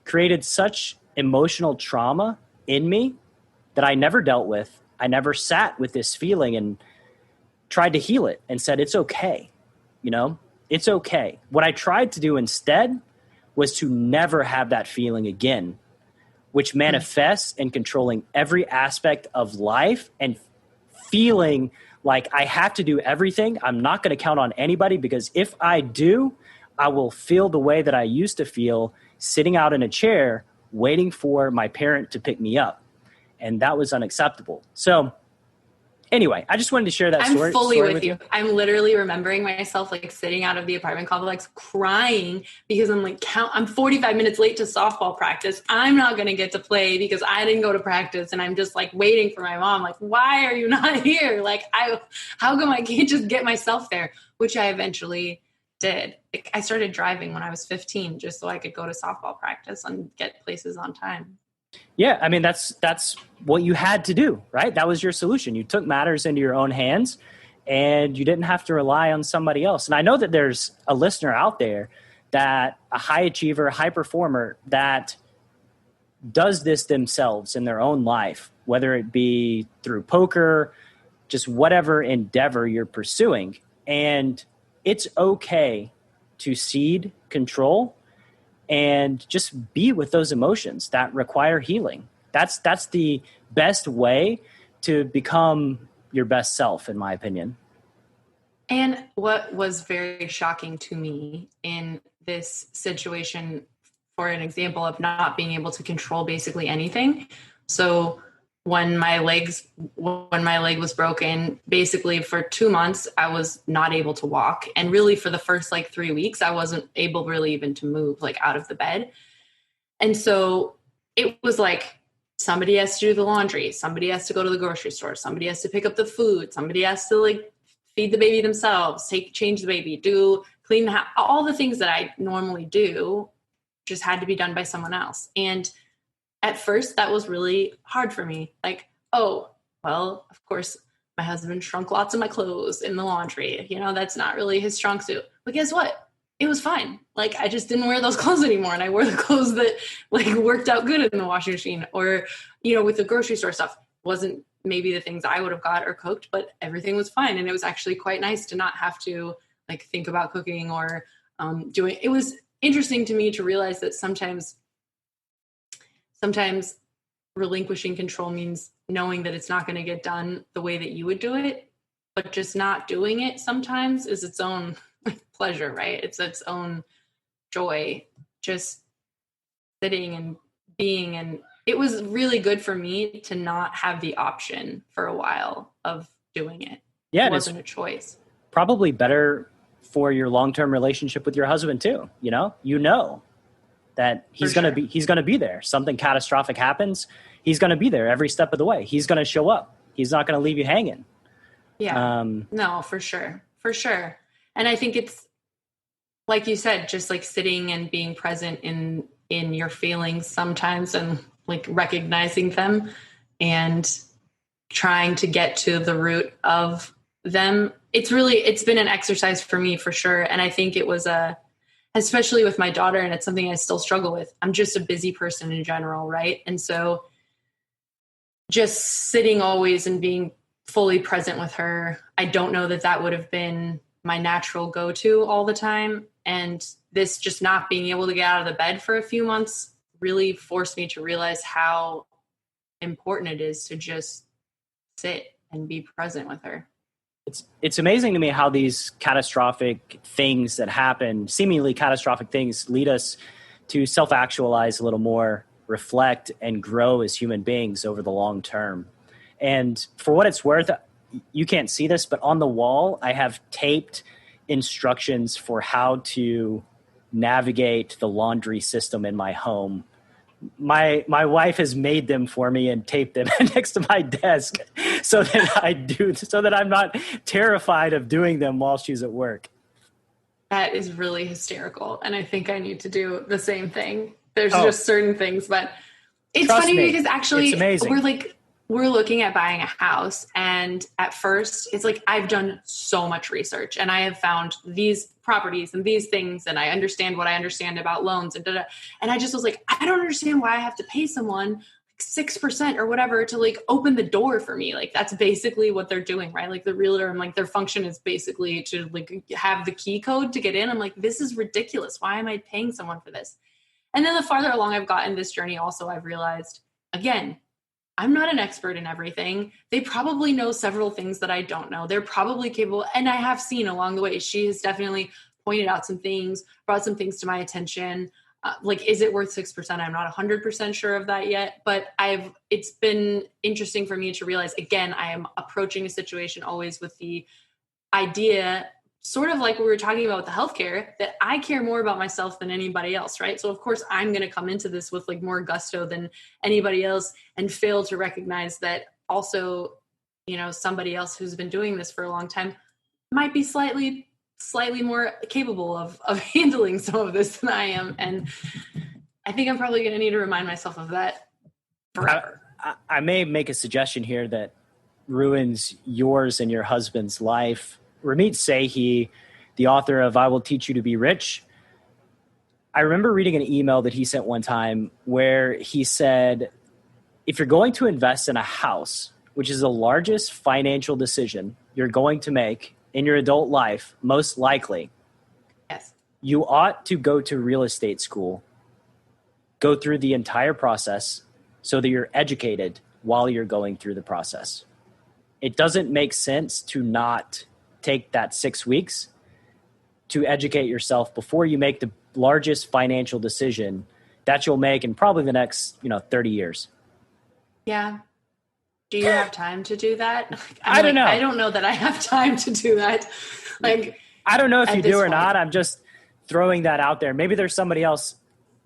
created such emotional trauma in me that I never dealt with. I never sat with this feeling and tried to heal it and said, it's okay. It's okay. What I tried to do instead was to never have that feeling again, which manifests in controlling every aspect of life and feeling like I have to do everything. I'm not going to count on anybody, because if I do, I will feel the way that I used to feel sitting out in a chair waiting for my parent to pick me up. And that was unacceptable. So anyway, I just wanted to share that story. I'm fully with you. I'm literally remembering myself like sitting out of the apartment complex crying because I'm like, I'm 45 minutes late to softball practice. I'm not going to get to play because I didn't go to practice. And I'm just like waiting for my mom. Like, why are you not here? Like, how come I can't just get myself there? Which I eventually did. Like, I started driving when I was 15 just so I could go to softball practice and get places on time. Yeah, I mean, that's what you had to do, right? That was your solution. You took matters into your own hands, and you didn't have to rely on somebody else. And I know that there's a listener out there, that a high achiever, high performer that does this themselves in their own life, whether it be through poker, just whatever endeavor you're pursuing. And it's okay to cede control and just be with those emotions that require healing. That's the best way to become your best self, in my opinion. And what was very shocking to me in this situation, for an example of not being able to control basically anything. So when my leg was broken, basically for 2 months, I was not able to walk. And really for the first 3 weeks, I wasn't able really even to move out of the bed. And so it was somebody has to do the laundry, somebody has to go to the grocery store, somebody has to pick up the food, somebody has to like feed the baby themselves, change the baby, clean the house. All the things that I normally do just had to be done by someone else. And at first that was really hard for me. Like, oh, well, of course my husband shrunk lots of my clothes in the laundry. That's not really his strong suit. But guess what? It was fine. Like, I just didn't wear those clothes anymore. And I wore the clothes that like worked out good in the washing machine. Or, with the grocery store stuff, wasn't maybe the things I would have got or cooked, but everything was fine. And it was actually quite nice to not have to like think about cooking or doing. It was interesting to me to realize that sometimes relinquishing control means knowing that it's not going to get done the way that you would do it, but just not doing it sometimes is its own pleasure, right? It's its own joy, just sitting and being. And it was really good for me to not have the option for a while of doing it. Yeah, it wasn't a choice. Probably better for your long-term relationship with your husband too. That he's going to be there. Something catastrophic happens, he's going to be there every step of the way. He's going to show up. He's not going to leave you hanging. Yeah. No, for sure. For sure. And I think it's, like you said, just like sitting and being present in your feelings sometimes and like recognizing them and trying to get to the root of them. It's been an exercise for me for sure. And I think it was especially with my daughter, and it's something I still struggle with. I'm just a busy person in general. Right. And so just sitting always and being fully present with her, I don't know that would have been my natural go-to all the time. And this just not being able to get out of the bed for a few months really forced me to realize how important it is to just sit and be present with her. It's amazing to me how these catastrophic things that happen, seemingly catastrophic things, lead us to self-actualize a little more, reflect, and grow as human beings over the long term. And for what it's worth, you can't see this, but on the wall, I have taped instructions for how to navigate the laundry system in my home. My wife has made them for me and taped them next to my desk so that I'm not terrified of doing them while she's at work. That is really hysterical. And I think I need to do the same thing. There's just certain things, but it's funny because actually we're looking at buying a house, and at first it's like I've done so much research and I have found these properties and these things, and I understand what I understand about loans and and I just was like, I don't understand why I have to pay someone 6% or whatever to like open the door for me. Like that's basically what they're doing, right? Like the realtor, and like their function is basically to like have the key code to get in. I'm like, this is ridiculous. Why am I paying someone for this? And then the farther along I've gotten this journey, also I've realized, again, I'm not an expert in everything. They probably know several things that I don't know. They're probably capable. And I have seen along the way, she has definitely pointed out some things, brought some things to my attention. Like, is it worth 6%? I'm not 100% sure of that yet, but it's been interesting for me to realize, again, I am approaching a situation always with the idea, sort of like we were talking about with the healthcare, that I care more about myself than anybody else, right? So of course I'm going to come into this with like more gusto than anybody else and fail to recognize that also, somebody else who's been doing this for a long time might be slightly more capable of handling some of this than I am. And I think I'm probably going to need to remind myself of that forever. I may make a suggestion here that ruins yours and your husband's life. Ramit Sehi, the author of I Will Teach You to Be Rich, I remember reading an email that he sent one time where he said, if you're going to invest in a house, which is the largest financial decision you're going to make in your adult life, most likely, yes, you ought to go to real estate school, go through the entire process so that you're educated while you're going through the process. It doesn't make sense to not take that 6 weeks to educate yourself before you make the largest financial decision that you'll make in probably the next, 30 years. Yeah. Do you have time to do that? I don't know. I don't know that I have time to do that. Like, I don't know if you do or not. I'm just throwing that out there. Maybe there's somebody else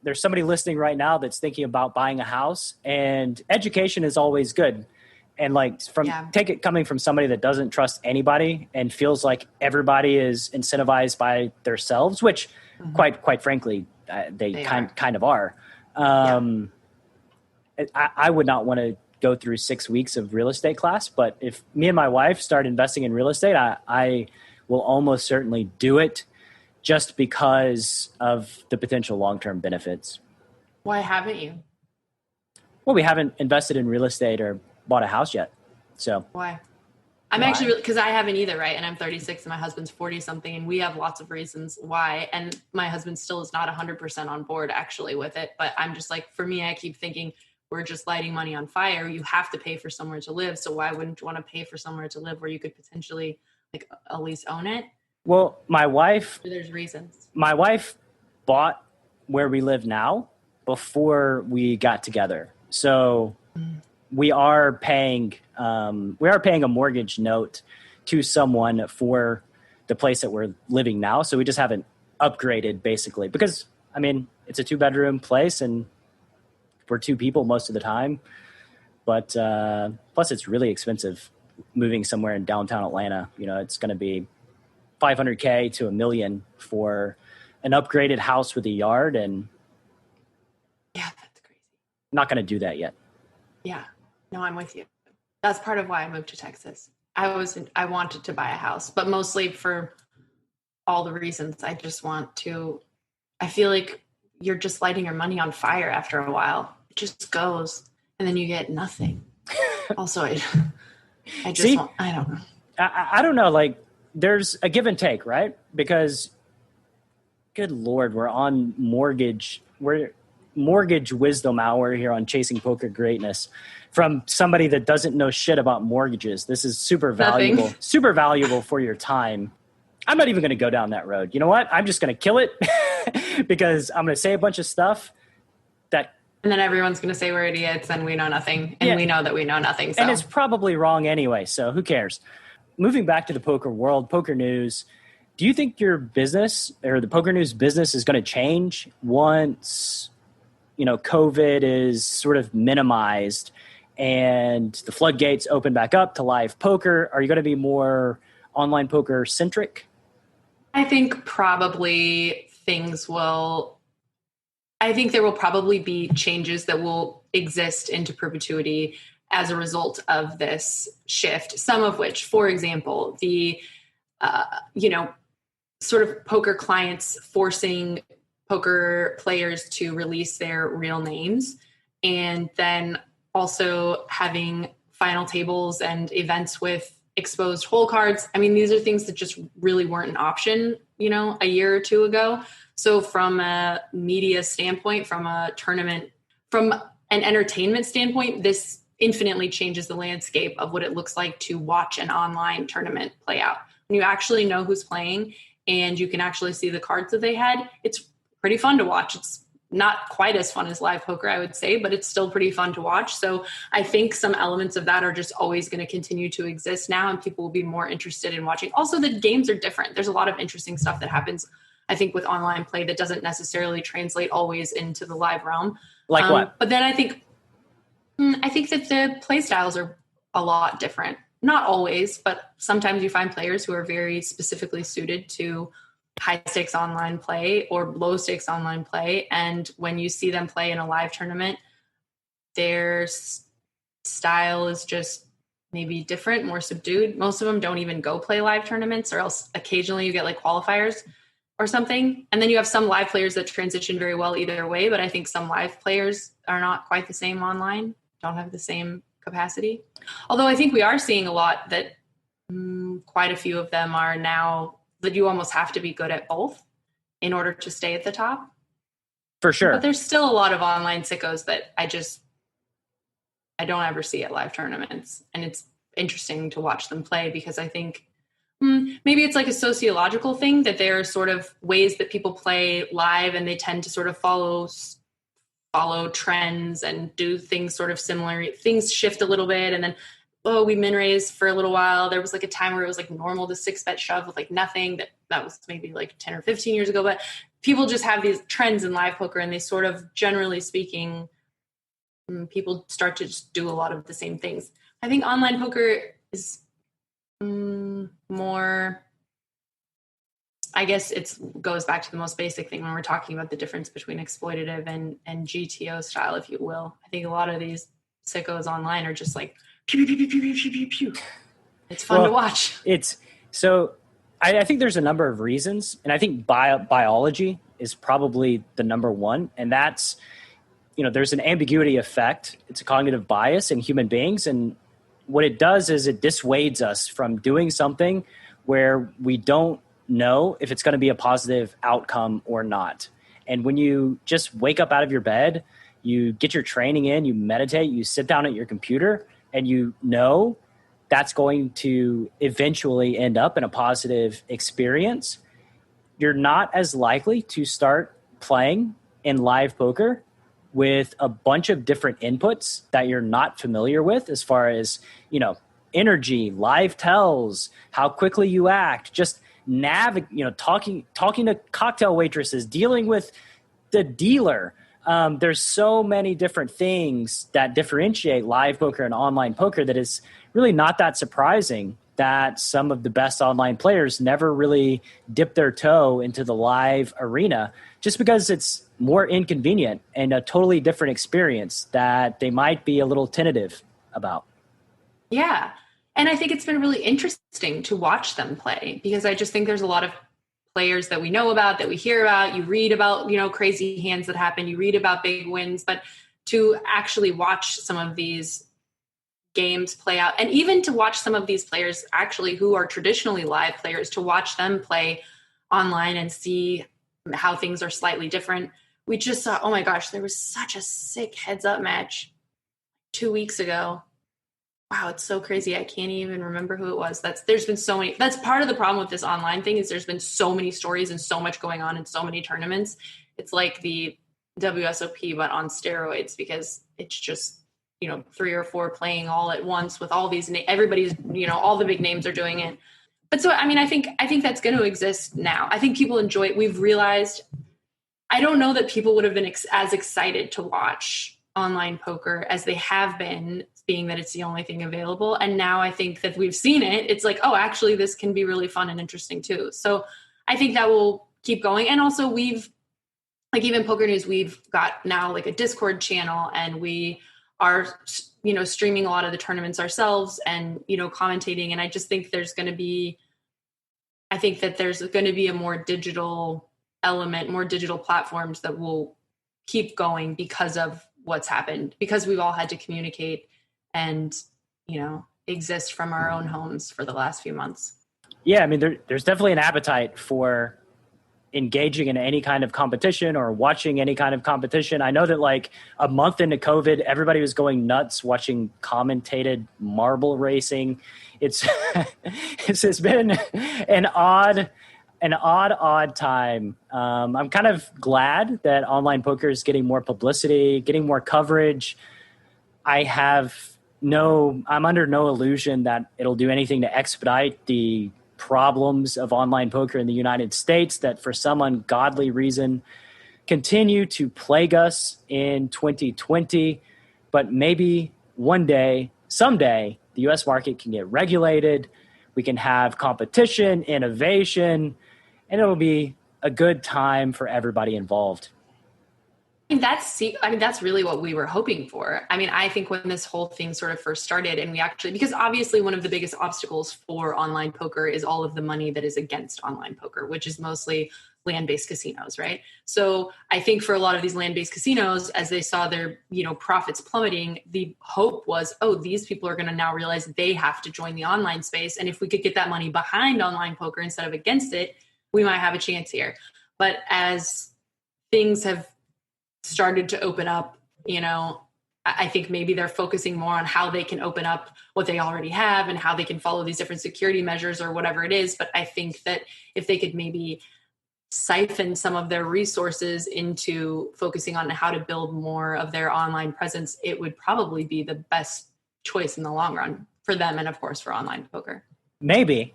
there's somebody listening right now that's thinking about buying a house, and education is always good. And like take it coming from somebody that doesn't trust anybody and feels like everybody is incentivized by themselves, which quite frankly, they kind of are. I would not want to go through 6 weeks of real estate class, but if me and my wife start investing in real estate, I will almost certainly do it just because of the potential long-term benefits. Why haven't you? Well, we haven't invested in real estate or bought a house yet. So why? I'm actually, because I haven't either, right? And I'm 36 and my husband's 40 something, and we have lots of reasons why. And my husband still is not 100% on board actually with it. But I'm just like, for me, I keep thinking we're just lighting money on fire. You have to pay for somewhere to live. So why wouldn't you want to pay for somewhere to live where you could potentially like at least own it? Well, there's reasons. My wife bought where we live now before we got together. So we are paying a mortgage note to someone for the place that we're living now. So we just haven't upgraded basically because I mean, it's a 2-bedroom place and we're 2 people most of the time, but plus it's really expensive moving somewhere in downtown Atlanta. You know, it's going to be $500K to $1 million for an upgraded house with a yard, and that's crazy. Not going to do that yet. Yeah, no, I'm with you. That's part of why I moved to Texas. I wanted to buy a house, but mostly for all the reasons. I feel like you're just lighting your money on fire after a while. It just goes, and then you get nothing. Also, I don't know. I don't know. Like, there's a give and take, right? Because, good Lord, we're on mortgage wisdom hour here on Chasing Poker Greatness from somebody that doesn't know shit about mortgages. This is super valuable for your time. I'm not even going to go down that road. You know what? I'm just going to kill it because I'm going to say a bunch of stuff that. And then everyone's going to say we're idiots and we know nothing. And we know that we know nothing. So. And it's probably wrong anyway. So who cares? Moving back to the poker world, poker news. Do you think your business or the poker news business is going to change once, COVID is sort of minimized and the floodgates open back up to live poker? Are you going to be more online poker centric? I think probably I think there will probably be changes that will exist into perpetuity as a result of this shift. Some of which, for example, the, sort of poker clients forcing poker players to release their real names, and then also having final tables and events with exposed hole cards. I mean, these are things that just really weren't an option, a year or 2 ago. So from a media standpoint, from a tournament, from an entertainment standpoint, this infinitely changes the landscape of what it looks like to watch an online tournament play out. When you actually know who's playing and you can actually see the cards that they had, it's pretty fun to watch. It's not quite as fun as live poker, I would say, but it's still pretty fun to watch. So I think some elements of that are just always going to continue to exist now, and people will be more interested in watching. Also, the games are different. There's a lot of interesting stuff that happens, I think, with online play that doesn't necessarily translate always into the live realm. Like what? But then I think that the play styles are a lot different. Not always, but sometimes you find players who are very specifically suited to high stakes online play or low stakes online play. And when you see them play in a live tournament, their style is just maybe different, more subdued. Most of them don't even go play live tournaments, or else occasionally you get like qualifiers or something. And then you have some live players that transition very well either way. But I think some live players are not quite the same online, don't have the same capacity. Although I think we are seeing a lot that quite a few of them are now that you almost have to be good at both in order to stay at the top. For sure. But there's still a lot of online sickos that I don't ever see at live tournaments. And it's interesting to watch them play because I think maybe it's like a sociological thing that there are sort of ways that people play live and they tend to sort of follow trends and do things sort of similar. Things shift a little bit and then oh, we min raised for a little while. There was like a time where it was like normal to 6-bet shove with like nothing. That was maybe like 10 or 15 years ago. But people just have these trends in live poker, and they sort of, generally speaking, people start to just do a lot of the same things. I think online poker is more, I guess it goes back to the most basic thing when we're talking about the difference between exploitative and GTO style, if you will. I think a lot of these sickos online are just like, pew, pew, pew, pew, pew, pew, pew, pew. It's fun to watch. I think there's a number of reasons, and I think biology is probably the number one, and that's, there's an ambiguity effect. It's a cognitive bias in human beings, and what it does is it dissuades us from doing something where we don't know if it's going to be a positive outcome or not. And when you just wake up out of your bed, you get your training in, you meditate, you sit down at your computer, and you know that's going to eventually end up in a positive experience, you're not as likely to start playing in live poker with a bunch of different inputs that you're not familiar with, as far as, energy, live tells, how quickly you act, just talking to cocktail waitresses, dealing with the dealer. There's so many different things that differentiate live poker and online poker that is really not that surprising that some of the best online players never really dip their toe into the live arena, just because it's more inconvenient and a totally different experience that they might be a little tentative about. Yeah. And I think it's been really interesting to watch them play, because I just think there's a lot of players that we know about, that we hear about, you read about, crazy hands that happen, you read about big wins, but to actually watch some of these games play out, and even to watch some of these players actually who are traditionally live players, to watch them play online and see how things are slightly different. We just saw, oh my gosh, there was such a sick heads up match 2 weeks ago. Wow, it's so crazy. I can't even remember who it was. There's been so many. That's part of the problem with this online thing, is there's been so many stories and so much going on in so many tournaments. It's like the WSOP, but on steroids, because it's just, 3 or 4 playing all at once with all these, everybody's, all the big names are doing it. But so, I think that's going to exist now. I think people enjoy it. We've realized, I don't know that people would have been as excited to watch online poker as they have been, being that it's the only thing available. And now I think that we've seen it, it's like, oh, actually this can be really fun and interesting too. So I think that will keep going. And also we've, like, even Poker News, we've got now like a Discord channel, and we are, streaming a lot of the tournaments ourselves and, commentating. And I just think there's going to be a more digital element, more digital platforms that will keep going because of what's happened, because we've all had to communicate and, exist from our own homes for the last few months. Yeah. There's definitely an appetite for engaging in any kind of competition or watching any kind of competition. I know that like a month into COVID, everybody was going nuts watching commentated marble racing. It's been an odd time. I'm kind of glad that online poker is getting more publicity, getting more coverage. I'm under no illusion that it'll do anything to expedite the problems of online poker in the United States that for some ungodly reason continue to plague us in 2020. But maybe someday, the US market can get regulated. We can have competition, innovation, and it'll be a good time for everybody involved. That's really what we were hoping for. I think when this whole thing sort of first started, and because obviously one of the biggest obstacles for online poker is all of the money that is against online poker, which is mostly land-based casinos, right? So I think for a lot of these land-based casinos, as they saw their, profits plummeting, the hope was, oh, these people are going to now realize they have to join the online space. And if we could get that money behind online poker instead of against it, we might have a chance here. But as things have started to open up, I think maybe they're focusing more on how they can open up what they already have and how they can follow these different security measures or whatever it is. But I think that if they could maybe siphon some of their resources into focusing on how to build more of their online presence, it would probably be the best choice in the long run for them and of course for online poker. Maybe.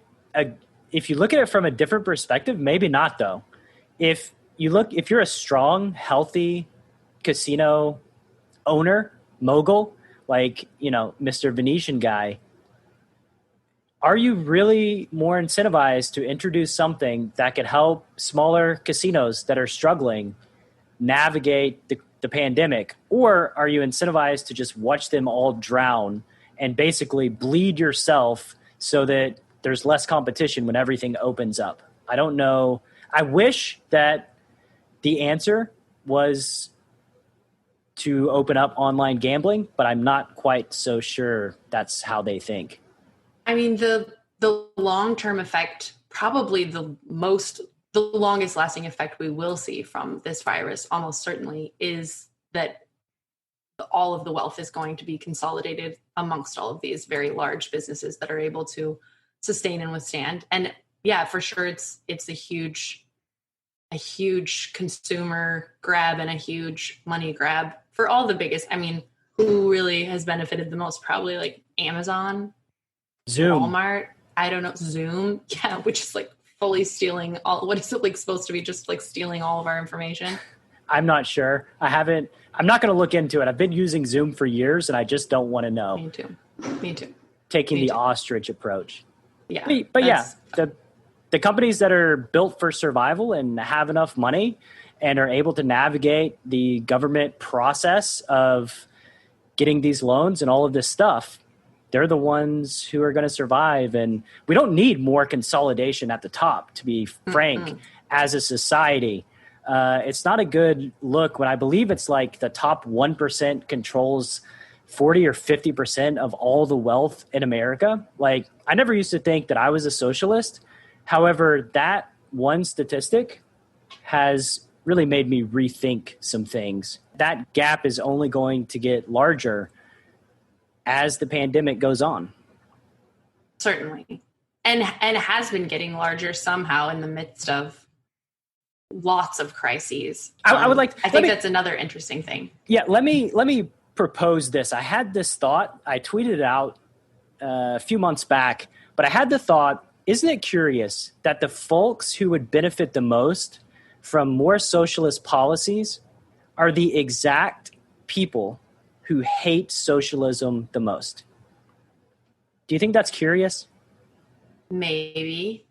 If you look at it from a different perspective, maybe not though. If you're a strong, healthy casino owner, mogul, like, Mr. Venetian guy, are you really more incentivized to introduce something that could help smaller casinos that are struggling navigate the pandemic? Or are you incentivized to just watch them all drown and basically bleed yourself so that there's less competition when everything opens up? I don't know. I wish that the answer was to open up online gambling, but I'm not quite so sure that's how they think. I mean, the long-term effect, probably the longest lasting effect we will see from this virus, almost certainly, is that all of the wealth is going to be consolidated amongst all of these very large businesses that are able to sustain and withstand. And yeah, for sure, it's a huge consumer grab and a huge money grab for all the biggest. I mean, who really has benefited the most? Probably like Amazon, Zoom, Walmart. I don't know, Zoom. Yeah, which is like fully stealing all. What is it like supposed to be? Just like stealing all of our information? I'm not sure. I'm not going to look into it. I've been using Zoom for years and I just don't want to know. Me too. Taking the ostrich approach. Yeah. But yeah, the companies that are built for survival and have enough money and are able to navigate the government process of getting these loans and all of this stuff, they're the ones who are going to survive. And we don't need more consolidation at the top, to be frank, as a society. It's not a good look when I believe it's like the top 1% controls 40 or 50% of all the wealth in America. Like, I never used to think that I was a socialist. However, that one statistic has really made me rethink some things. That gap is only going to get larger as the pandemic goes on. Certainly. And has been getting larger somehow in the midst of lots of crises. I would like. I think that's another interesting thing. Yeah, let me propose this. I had this thought. I tweeted it out a few months back, but I had the thought: isn't it curious that the folks who would benefit the most from more socialist policies are the exact people who hate socialism the most? Do you think that's curious? Maybe.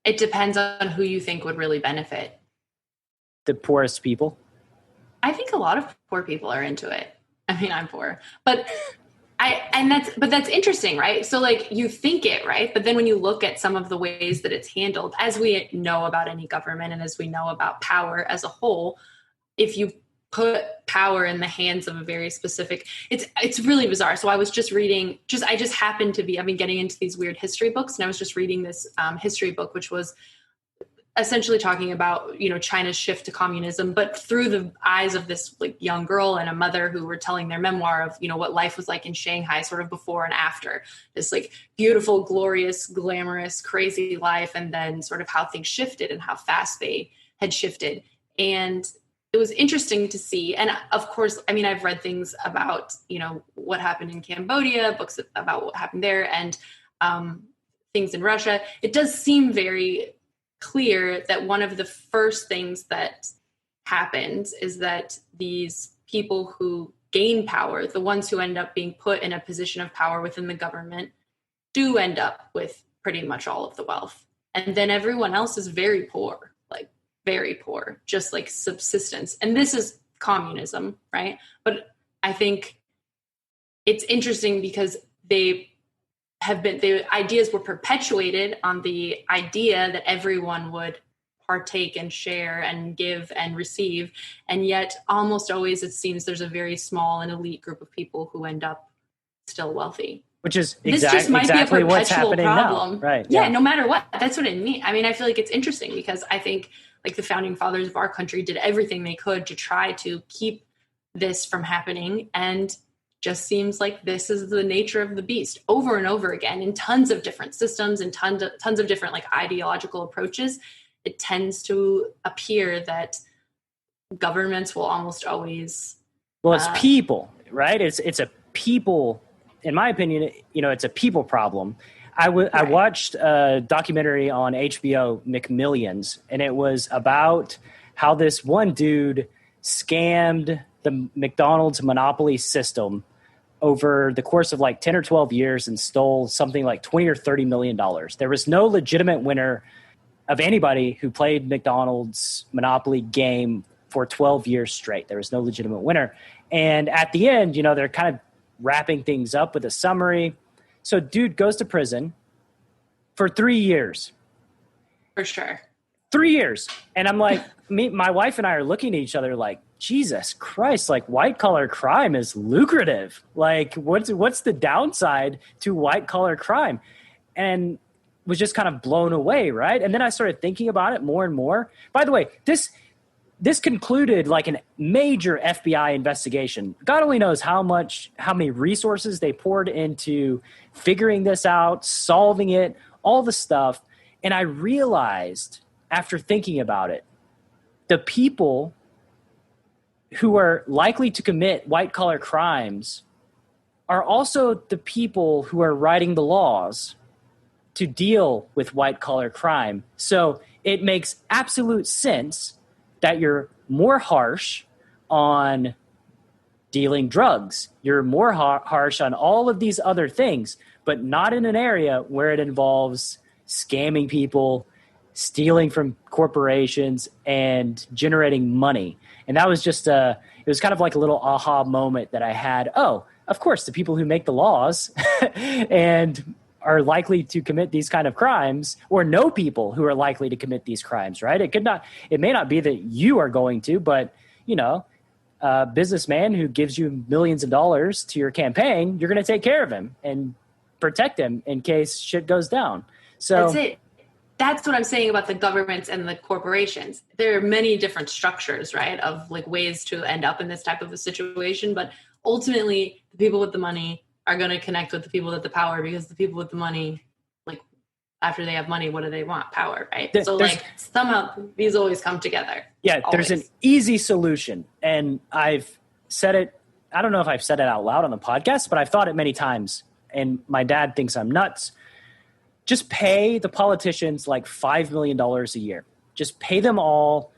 It depends on who you think would really benefit. The poorest people? I think a lot of poor people are into it. I mean, I'm poor, but that's interesting, right? So like you think it, right? But then when you look at some of the ways that it's handled, as we know about any government and as we know about power as a whole, if you put power in the hands of a very specific, it's really bizarre. So I was just reading, I've been getting into these weird history books, and I was just reading this history book, which was essentially talking about, China's shift to communism, but through the eyes of this like young girl and a mother who were telling their memoir of, what life was like in Shanghai, sort of before and after this like beautiful, glorious, glamorous, crazy life. And then sort of how things shifted and how fast they had shifted. And it was interesting to see. And of course, I mean, I've read things about, what happened in Cambodia, books about what happened there, and things in Russia. It does seem very clear that one of the first things that happens is that these people who gain power, the ones who end up being put in a position of power within the government, do end up with pretty much all of the wealth. And then everyone else is very poor, just like subsistence. And this is communism, right? But I think it's interesting because the ideas were perpetuated on the idea that everyone would partake and share and give and receive. And yet almost always it seems there's a very small and elite group of people who end up still wealthy. Which is exactly what's happening problem. Now. Right. Yeah, no matter what. That's what it means. I mean, I feel like it's interesting because I think like the founding fathers of our country did everything they could to try to keep this from happening. And just seems like this is the nature of the beast over and over again in tons of different systems and tons of different like ideological approaches. It tends to appear that governments will almost always. Well, it's people, right? It's a people in my opinion, it's a people problem. I watched a documentary on HBO, McMillions, and it was about how this one dude scammed the McDonald's monopoly system over the course of like 10 or 12 years and stole something like $20 or $30 million. There was no legitimate winner of anybody who played McDonald's monopoly game for 12 years straight. There was no legitimate winner. And at the end, they're kind of wrapping things up with a summary. So dude goes to prison for 3 years. For sure. 3 years. And I'm like, my wife and I are looking at each other like, Jesus Christ, like white collar crime is lucrative. Like what's the downside to white collar crime? And was just kind of blown away, right? And then I started thinking about it more and more. By the way, this concluded like a major FBI investigation. God only knows how many resources they poured into figuring this out, solving it, all the stuff. And I realized after thinking about it, the people who are likely to commit white collar crimes are also the people who are writing the laws to deal with white collar crime. So it makes absolute sense that you're more harsh on dealing drugs. You're more harsh on all of these other things, but not in an area where it involves scamming people, stealing from corporations, and generating money. And that was just it was kind of like a little aha moment that I had. Oh, of course, the people who make the laws and are likely to commit these kind of crimes, or know people who are likely to commit these crimes, right? It may not be that you are going to, but a businessman who gives you millions of dollars to your campaign, you're going to take care of him and protect him in case shit goes down. So that's it. That's what I'm saying about the governments and the corporations. There are many different structures, right, of like ways to end up in this type of a situation. But ultimately, the people with the money are going to connect with the people with the power, because the people with the money, like after they have money, what do they want? Power, right? So like somehow these always come together. Yeah, always. There's an easy solution. And I've said it, I don't know if I've said it out loud on the podcast, but I've thought it many times. And my dad thinks I'm nuts. Just pay the politicians like $5 million a year. Just pay them all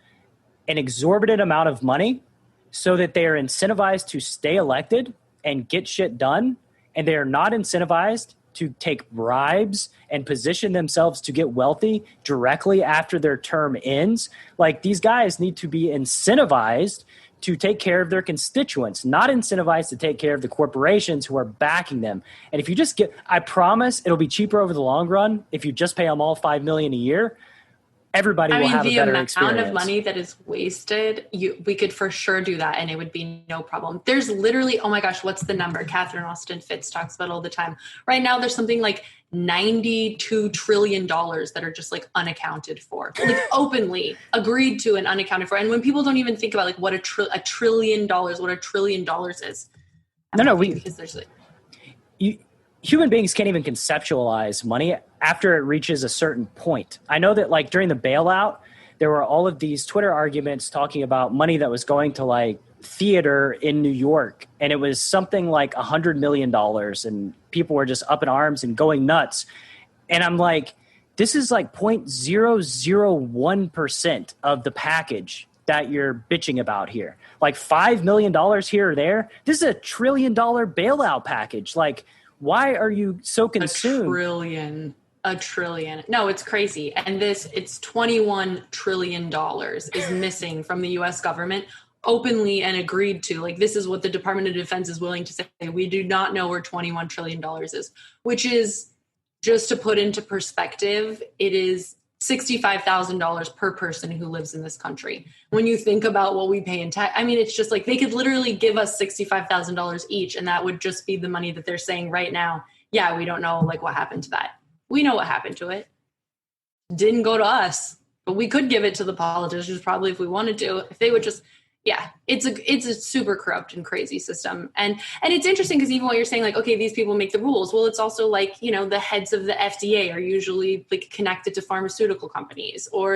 an exorbitant amount of money so that they are incentivized to stay elected and get shit done. And they are not incentivized to take bribes and position themselves to get wealthy directly after their term ends. Like, these guys need to be incentivized to take care of their constituents, not incentivized to take care of the corporations who are backing them. And if you just I promise it'll be cheaper over the long run if you just pay them all $5 million a year. Everybody will have a better experience. The amount of money that is wasted, we could for sure do that, and it would be no problem. There's literally, oh my gosh, what's the number? Catherine Austin Fitz talks about all the time. Right now, there's something like $92 trillion that are just like unaccounted for, like openly agreed to and unaccounted for. And when people don't even think about like what $1 trillion is. Because there's human beings can't even conceptualize money after it reaches a certain point. I know that like during the bailout, there were all of these Twitter arguments talking about money that was going to like theater in New York. And it was something like $100 million. And people were just up in arms and going nuts. And I'm like, this is like 0.001% of the package that you're bitching about here. Like $5 million here or there. This is $1 trillion bailout package. Like, why are you so consumed? A trillion. No, it's crazy. And it's $21 trillion is missing from the US government, openly and agreed to. Like, this is what the Department of Defense is willing to say. We do not know where $21 trillion is, which is, just to put into perspective, it is $65,000 per person who lives in this country. When you think about what we pay in tax, I mean, it's just like they could literally give us $65,000 each, and that would just be the money that they're saying right now. Yeah, we don't know like what happened to that. We know what happened to it. Didn't go to us, but we could give it to the politicians probably if we wanted to. If they would just Yeah, it's a super corrupt and crazy system. And it's interesting because even while you're saying like, okay, these people make the rules, well, it's also like, you know, the heads of the FDA are usually like connected to pharmaceutical companies, or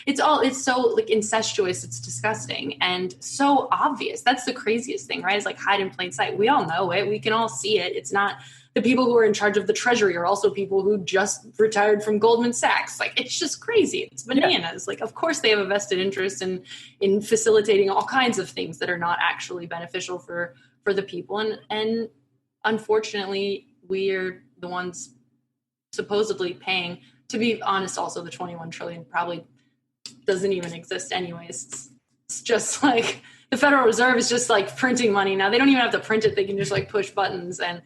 it's so like incestuous, it's disgusting and so obvious. That's the craziest thing, right? It's like hide in plain sight. We all know it. We can all see it. It's not the people who are in charge of the treasury are also people who just retired from Goldman Sachs. Like, it's just crazy. It's bananas. Yeah. Like, of course they have a vested interest in facilitating all kinds of things that are not actually beneficial for the people. And unfortunately, we're the ones supposedly paying. To be honest, also the 21 trillion probably doesn't even exist anyways. It's just like the Federal Reserve is just like printing money. Now they don't even have to print it. They can just like push buttons and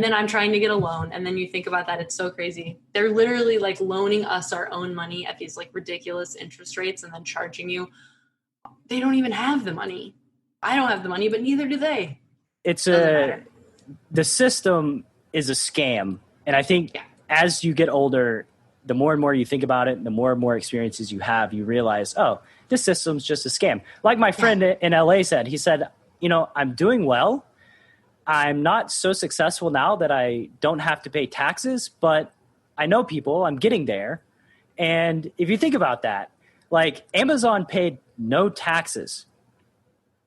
then I'm trying to get a loan. And then you think about that. It's so crazy. They're literally like loaning us our own money at these like ridiculous interest rates and then charging you. They don't even have the money. I don't have the money, but neither do they. The system is a scam. And I think as you get older, the more and more you think about it, the more and more experiences you have, you realize, oh, this system's just a scam. Like my friend in LA said, he said, you know, I'm doing well. I'm not so successful now that I don't have to pay taxes, but I know people, I'm getting there. And if you think about that, like Amazon paid no taxes.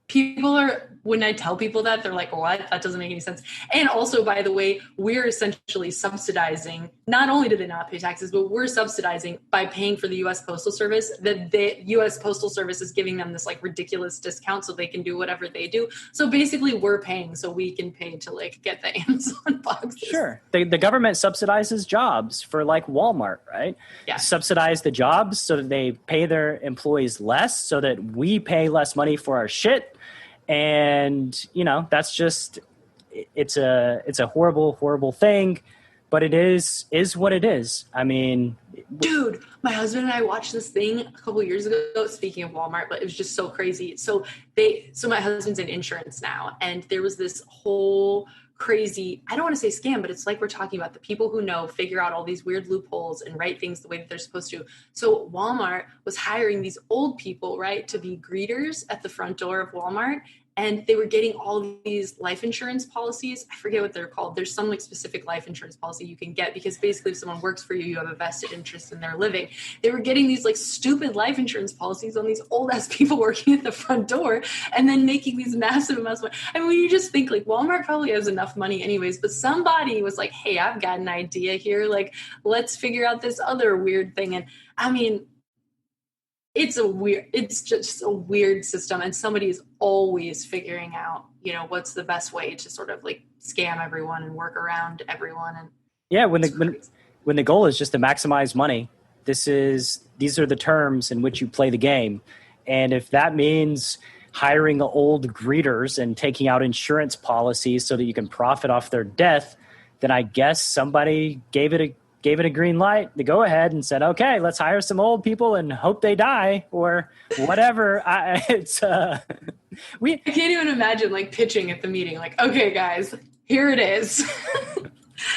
People when I tell people that, they're like, what? That doesn't make any sense. And also, by the way, we're essentially subsidizing, not only do they not pay taxes, but we're subsidizing by paying for the U.S. Postal Service, that the U.S. Postal Service is giving them this like ridiculous discount so they can do whatever they do. So basically we're paying so we can pay to like get the Amazon boxes. Sure. The government subsidizes jobs for like Walmart, right? Yeah. Subsidize the jobs so that they pay their employees less so that we pay less money for our shit. And, you know, that's just, it's a horrible, horrible thing, but it is what it is. I mean, dude, my husband and I watched this thing a couple of years ago, speaking of Walmart, but it was just so crazy. So my husband's in insurance now, and there was this whole crazy, I don't want to say scam, but it's like we're talking about the people who know, figure out all these weird loopholes and write things the way that they're supposed to. So Walmart was hiring these old people, right, to be greeters at the front door of Walmart. And they were getting all these life insurance policies. I forget what they're called. There's some like specific life insurance policy you can get because basically if someone works for you, you have a vested interest in their living. They were getting these like stupid life insurance policies on these old ass people working at the front door and then making these massive amounts of money. I mean, you just think like Walmart probably has enough money anyways, but somebody was like, hey, I've got an idea here. Like, let's figure out this other weird thing. And I mean, it's just a weird system, and somebody is always figuring out, you know, what's the best way to sort of like scam everyone and work around everyone. And yeah, when the goal is just to maximize money, these are the terms in which you play the game. And if that means hiring old greeters and taking out insurance policies so that you can profit off their death, then I guess somebody gave it a green light to go ahead and said, okay, let's hire some old people and hope they die or whatever. I can't even imagine like pitching at the meeting, like, okay, guys, here it is.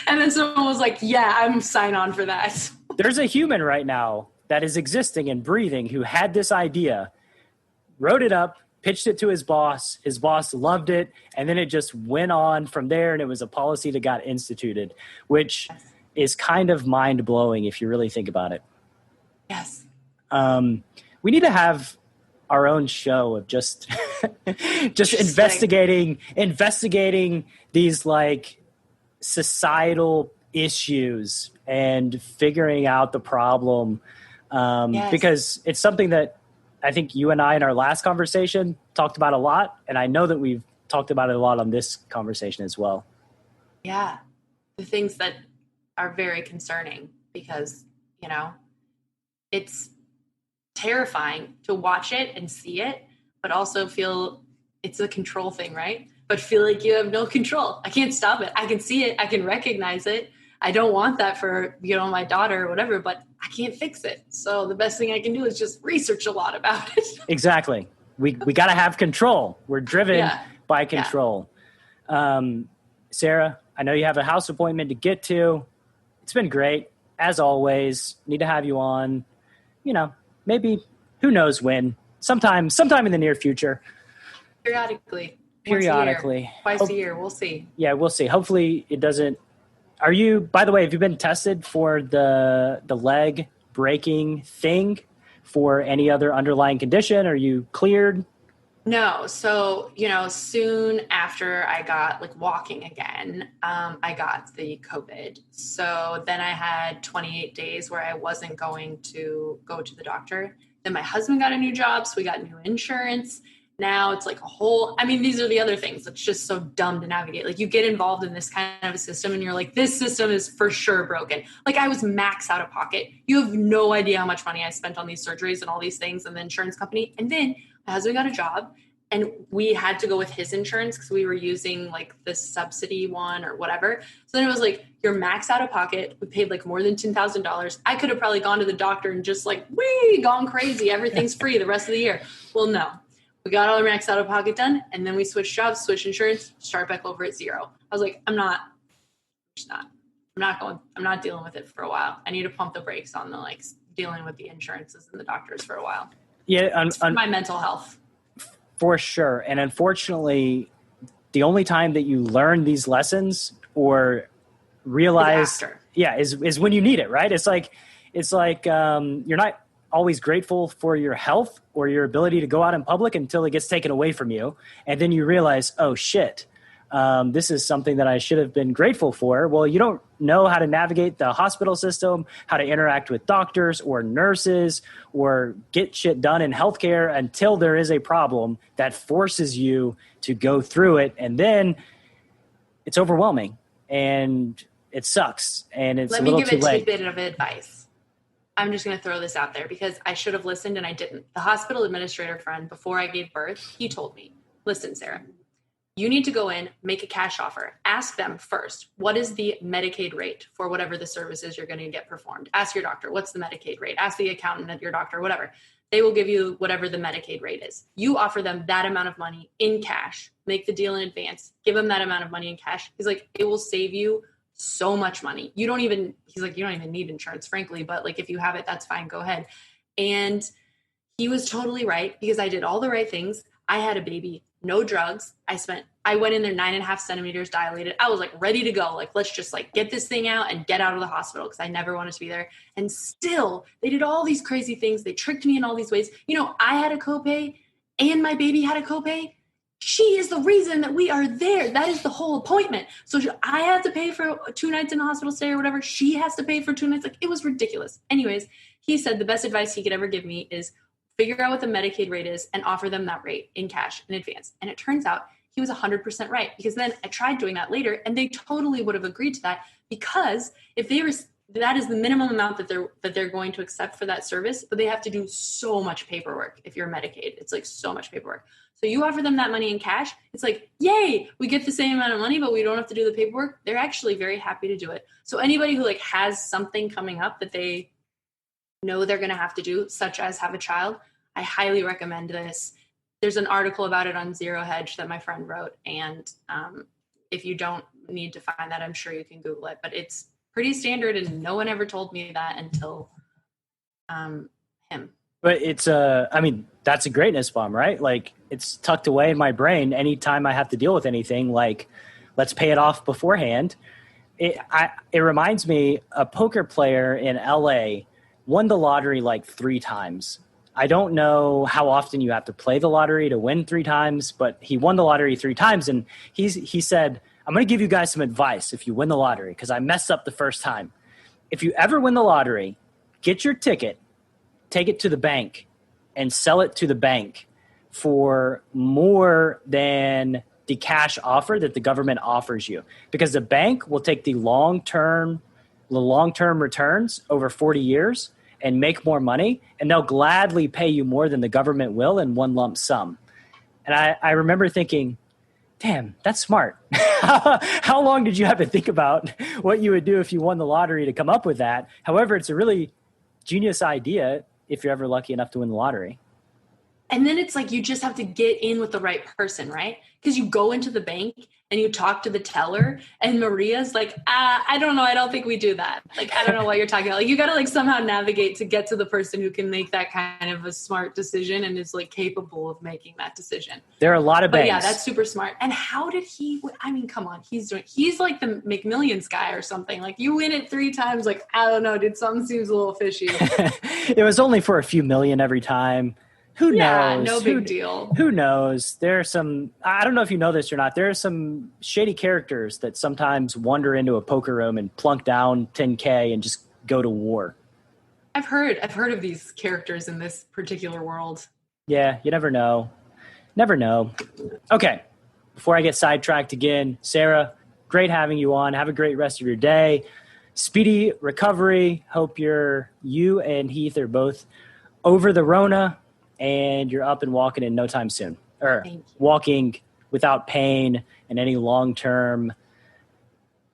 And then someone was like, yeah, I'm sign on for that. There's a human right now that is existing and breathing who had this idea, wrote it up, pitched it to his boss. His boss loved it. And then it just went on from there. And it was a policy that got instituted, which is kind of mind-blowing if you really think about it. Yes. We need to have our own show of just investigating these like societal issues and figuring out the problem. Because it's something that I think you and I in our last conversation talked about a lot. And I know that we've talked about it a lot on this conversation as well. Yeah. The things that are very concerning because, you know, it's terrifying to watch it and see it, but also feel it's a control thing, right? But feel like you have no control. I can't stop it. I can see it. I can recognize it. I don't want that for, you know, my daughter or whatever, but I can't fix it. So the best thing I can do is just research a lot about it. Exactly. We got to have control. We're driven by control. Sarah, I know you have a house appointment to get to. It's been great, as always. Need to have you on, you know, maybe, who knows when, sometime in the near future. Periodically. Periodically. Twice a year. We'll see. Yeah, we'll see. Hopefully it doesn't. Are you, by the way, have you been tested for the leg breaking thing for any other underlying condition? Are you cleared? No. So, soon after I got like walking again, I got the COVID. So then I had 28 days where I wasn't going to go to the doctor. Then my husband got a new job. So we got new insurance. Now it's like these are the other things. It's just so dumb to navigate. Like you get involved in this kind of a system and you're like, this system is for sure broken. Like I was max out of pocket. You have no idea how much money I spent on these surgeries and all these things and the insurance company. And then my husband got a job and we had to go with his insurance because we were using like the subsidy one or whatever. So then it was like, you're max out of pocket. We paid like more than $10,000. I could have probably gone to the doctor and just like, gone crazy. Everything's free the rest of the year. Well, no. We got all our max out of pocket done, and then we switched jobs, switched insurance, start back over at zero. I was like, I'm not dealing with it for a while. I need to pump the brakes on the dealing with the insurances and the doctors for a while. Yeah, for my mental health. For sure. And unfortunately, the only time that you learn these lessons or realize, is when you need it, right? It's like you're not always grateful for your health or your ability to go out in public until it gets taken away from you. And then you realize, oh shit, this is something that I should have been grateful for. Well, you don't know how to navigate the hospital system, how to interact with doctors or nurses or get shit done in healthcare until there is a problem that forces you to go through it. And then it's overwhelming and it sucks and it's a little too late. Let me give a tidbit of advice. I'm just going to throw this out there because I should have listened and I didn't. The hospital administrator friend, before I gave birth, he told me, listen, Sarah, you need to go in, make a cash offer. Ask them first, what is the Medicaid rate for whatever the services you're going to get performed? Ask your doctor, what's the Medicaid rate? Ask the accountant at your doctor, whatever. They will give you whatever the Medicaid rate is. You offer them that amount of money in cash, make the deal in advance, give them that amount of money in cash. He's like, it will save you so much money. You don't even need insurance, frankly, but like, if you have it, that's fine. Go ahead. And he was totally right because I did all the right things. I had a baby, no drugs. I went in there 9.5 centimeters dilated. I was like ready to go. Like, let's just get this thing out and get out of the hospital because I never wanted to be there. And still they did all these crazy things. They tricked me in all these ways. I had a copay and my baby had a copay. She is the reason that we are there. That is the whole appointment. So I have to pay for 2 nights in a hospital stay or whatever. She has to pay for 2 nights. It was ridiculous. Anyways, he said the best advice he could ever give me is figure out what the Medicaid rate is and offer them that rate in cash in advance. And it turns out he was 100% right because then I tried doing that later and they totally would have agreed to that because if they were, that is the minimum amount that they're going to accept for that service, but they have to do so much paperwork. If you're Medicaid, it's so much paperwork. So you offer them that money in cash. It's yay, we get the same amount of money, but we don't have to do the paperwork. They're actually very happy to do it. So anybody who has something coming up that they know they're going to have to do, such as have a child, I highly recommend this. There's an article about it on Zero Hedge that my friend wrote. And if you don't need to find that, I'm sure you can Google it, but it's pretty standard. And no one ever told me that until him. But it's that's a greatness bomb, right? It's tucked away in my brain. Anytime I have to deal with anything, let's pay it off beforehand. It reminds me, a poker player in LA won the lottery 3 times. I don't know how often you have to play the lottery to win 3 times, but he won the lottery 3 times. And he said, I'm going to give you guys some advice if you win the lottery, because I messed up the first time. If you ever win the lottery, get your ticket, take it to the bank, and sell it to the bank for more than the cash offer that the government offers you. Because the bank will take the long-term returns over 40 years and make more money, and they'll gladly pay you more than the government will in one lump sum. And I remember thinking, damn, that's smart. How long did you have to think about what you would do if you won the lottery to come up with that? However, it's a really genius idea if you're ever lucky enough to win the lottery. And then it's like, you just have to get in with the right person, right? Because you go into the bank and you talk to the teller and Maria's like, I don't know. I don't think we do that. Like, I don't know what you're talking about. Like, you got to like somehow navigate to get to the person who can make that kind of a smart decision and is like capable of making that decision. There are a lot of banks. Yeah, that's super smart. And how did he, I mean, come on, he's like the McMillions guy or something. Like, you win it 3 times. Like, I don't know, dude, something seems a little fishy. It was only for a few million every time. Who knows? Yeah, no big deal. Who knows? There are some, I don't know if you know this or not, there are some shady characters that sometimes wander into a poker room and plunk down 10K and just go to war. I've heard of these characters in this particular world. Yeah, you never know. Never know. Okay, before I get sidetracked again, Sarah, great having you on. Have a great rest of your day. Speedy recovery. Hope you and Heath are both over the Rona. And you're up and walking in no time soon. Or walking without pain and any long-term.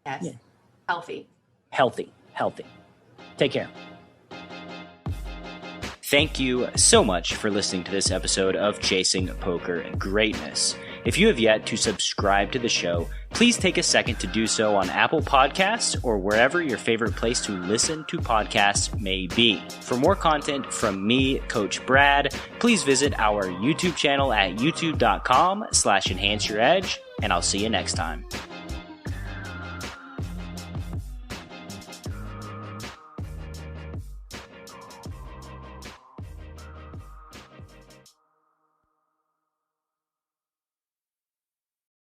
Yes. Yeah. Healthy. Take care. Thank you so much for listening to this episode of Chasing Poker Greatness. If you have yet to subscribe to the show, please take a second to do so on Apple Podcasts or wherever your favorite place to listen to podcasts may be. For more content from me, Coach Brad, please visit our YouTube channel at youtube.com/enhanceyouredge, and I'll see you next time.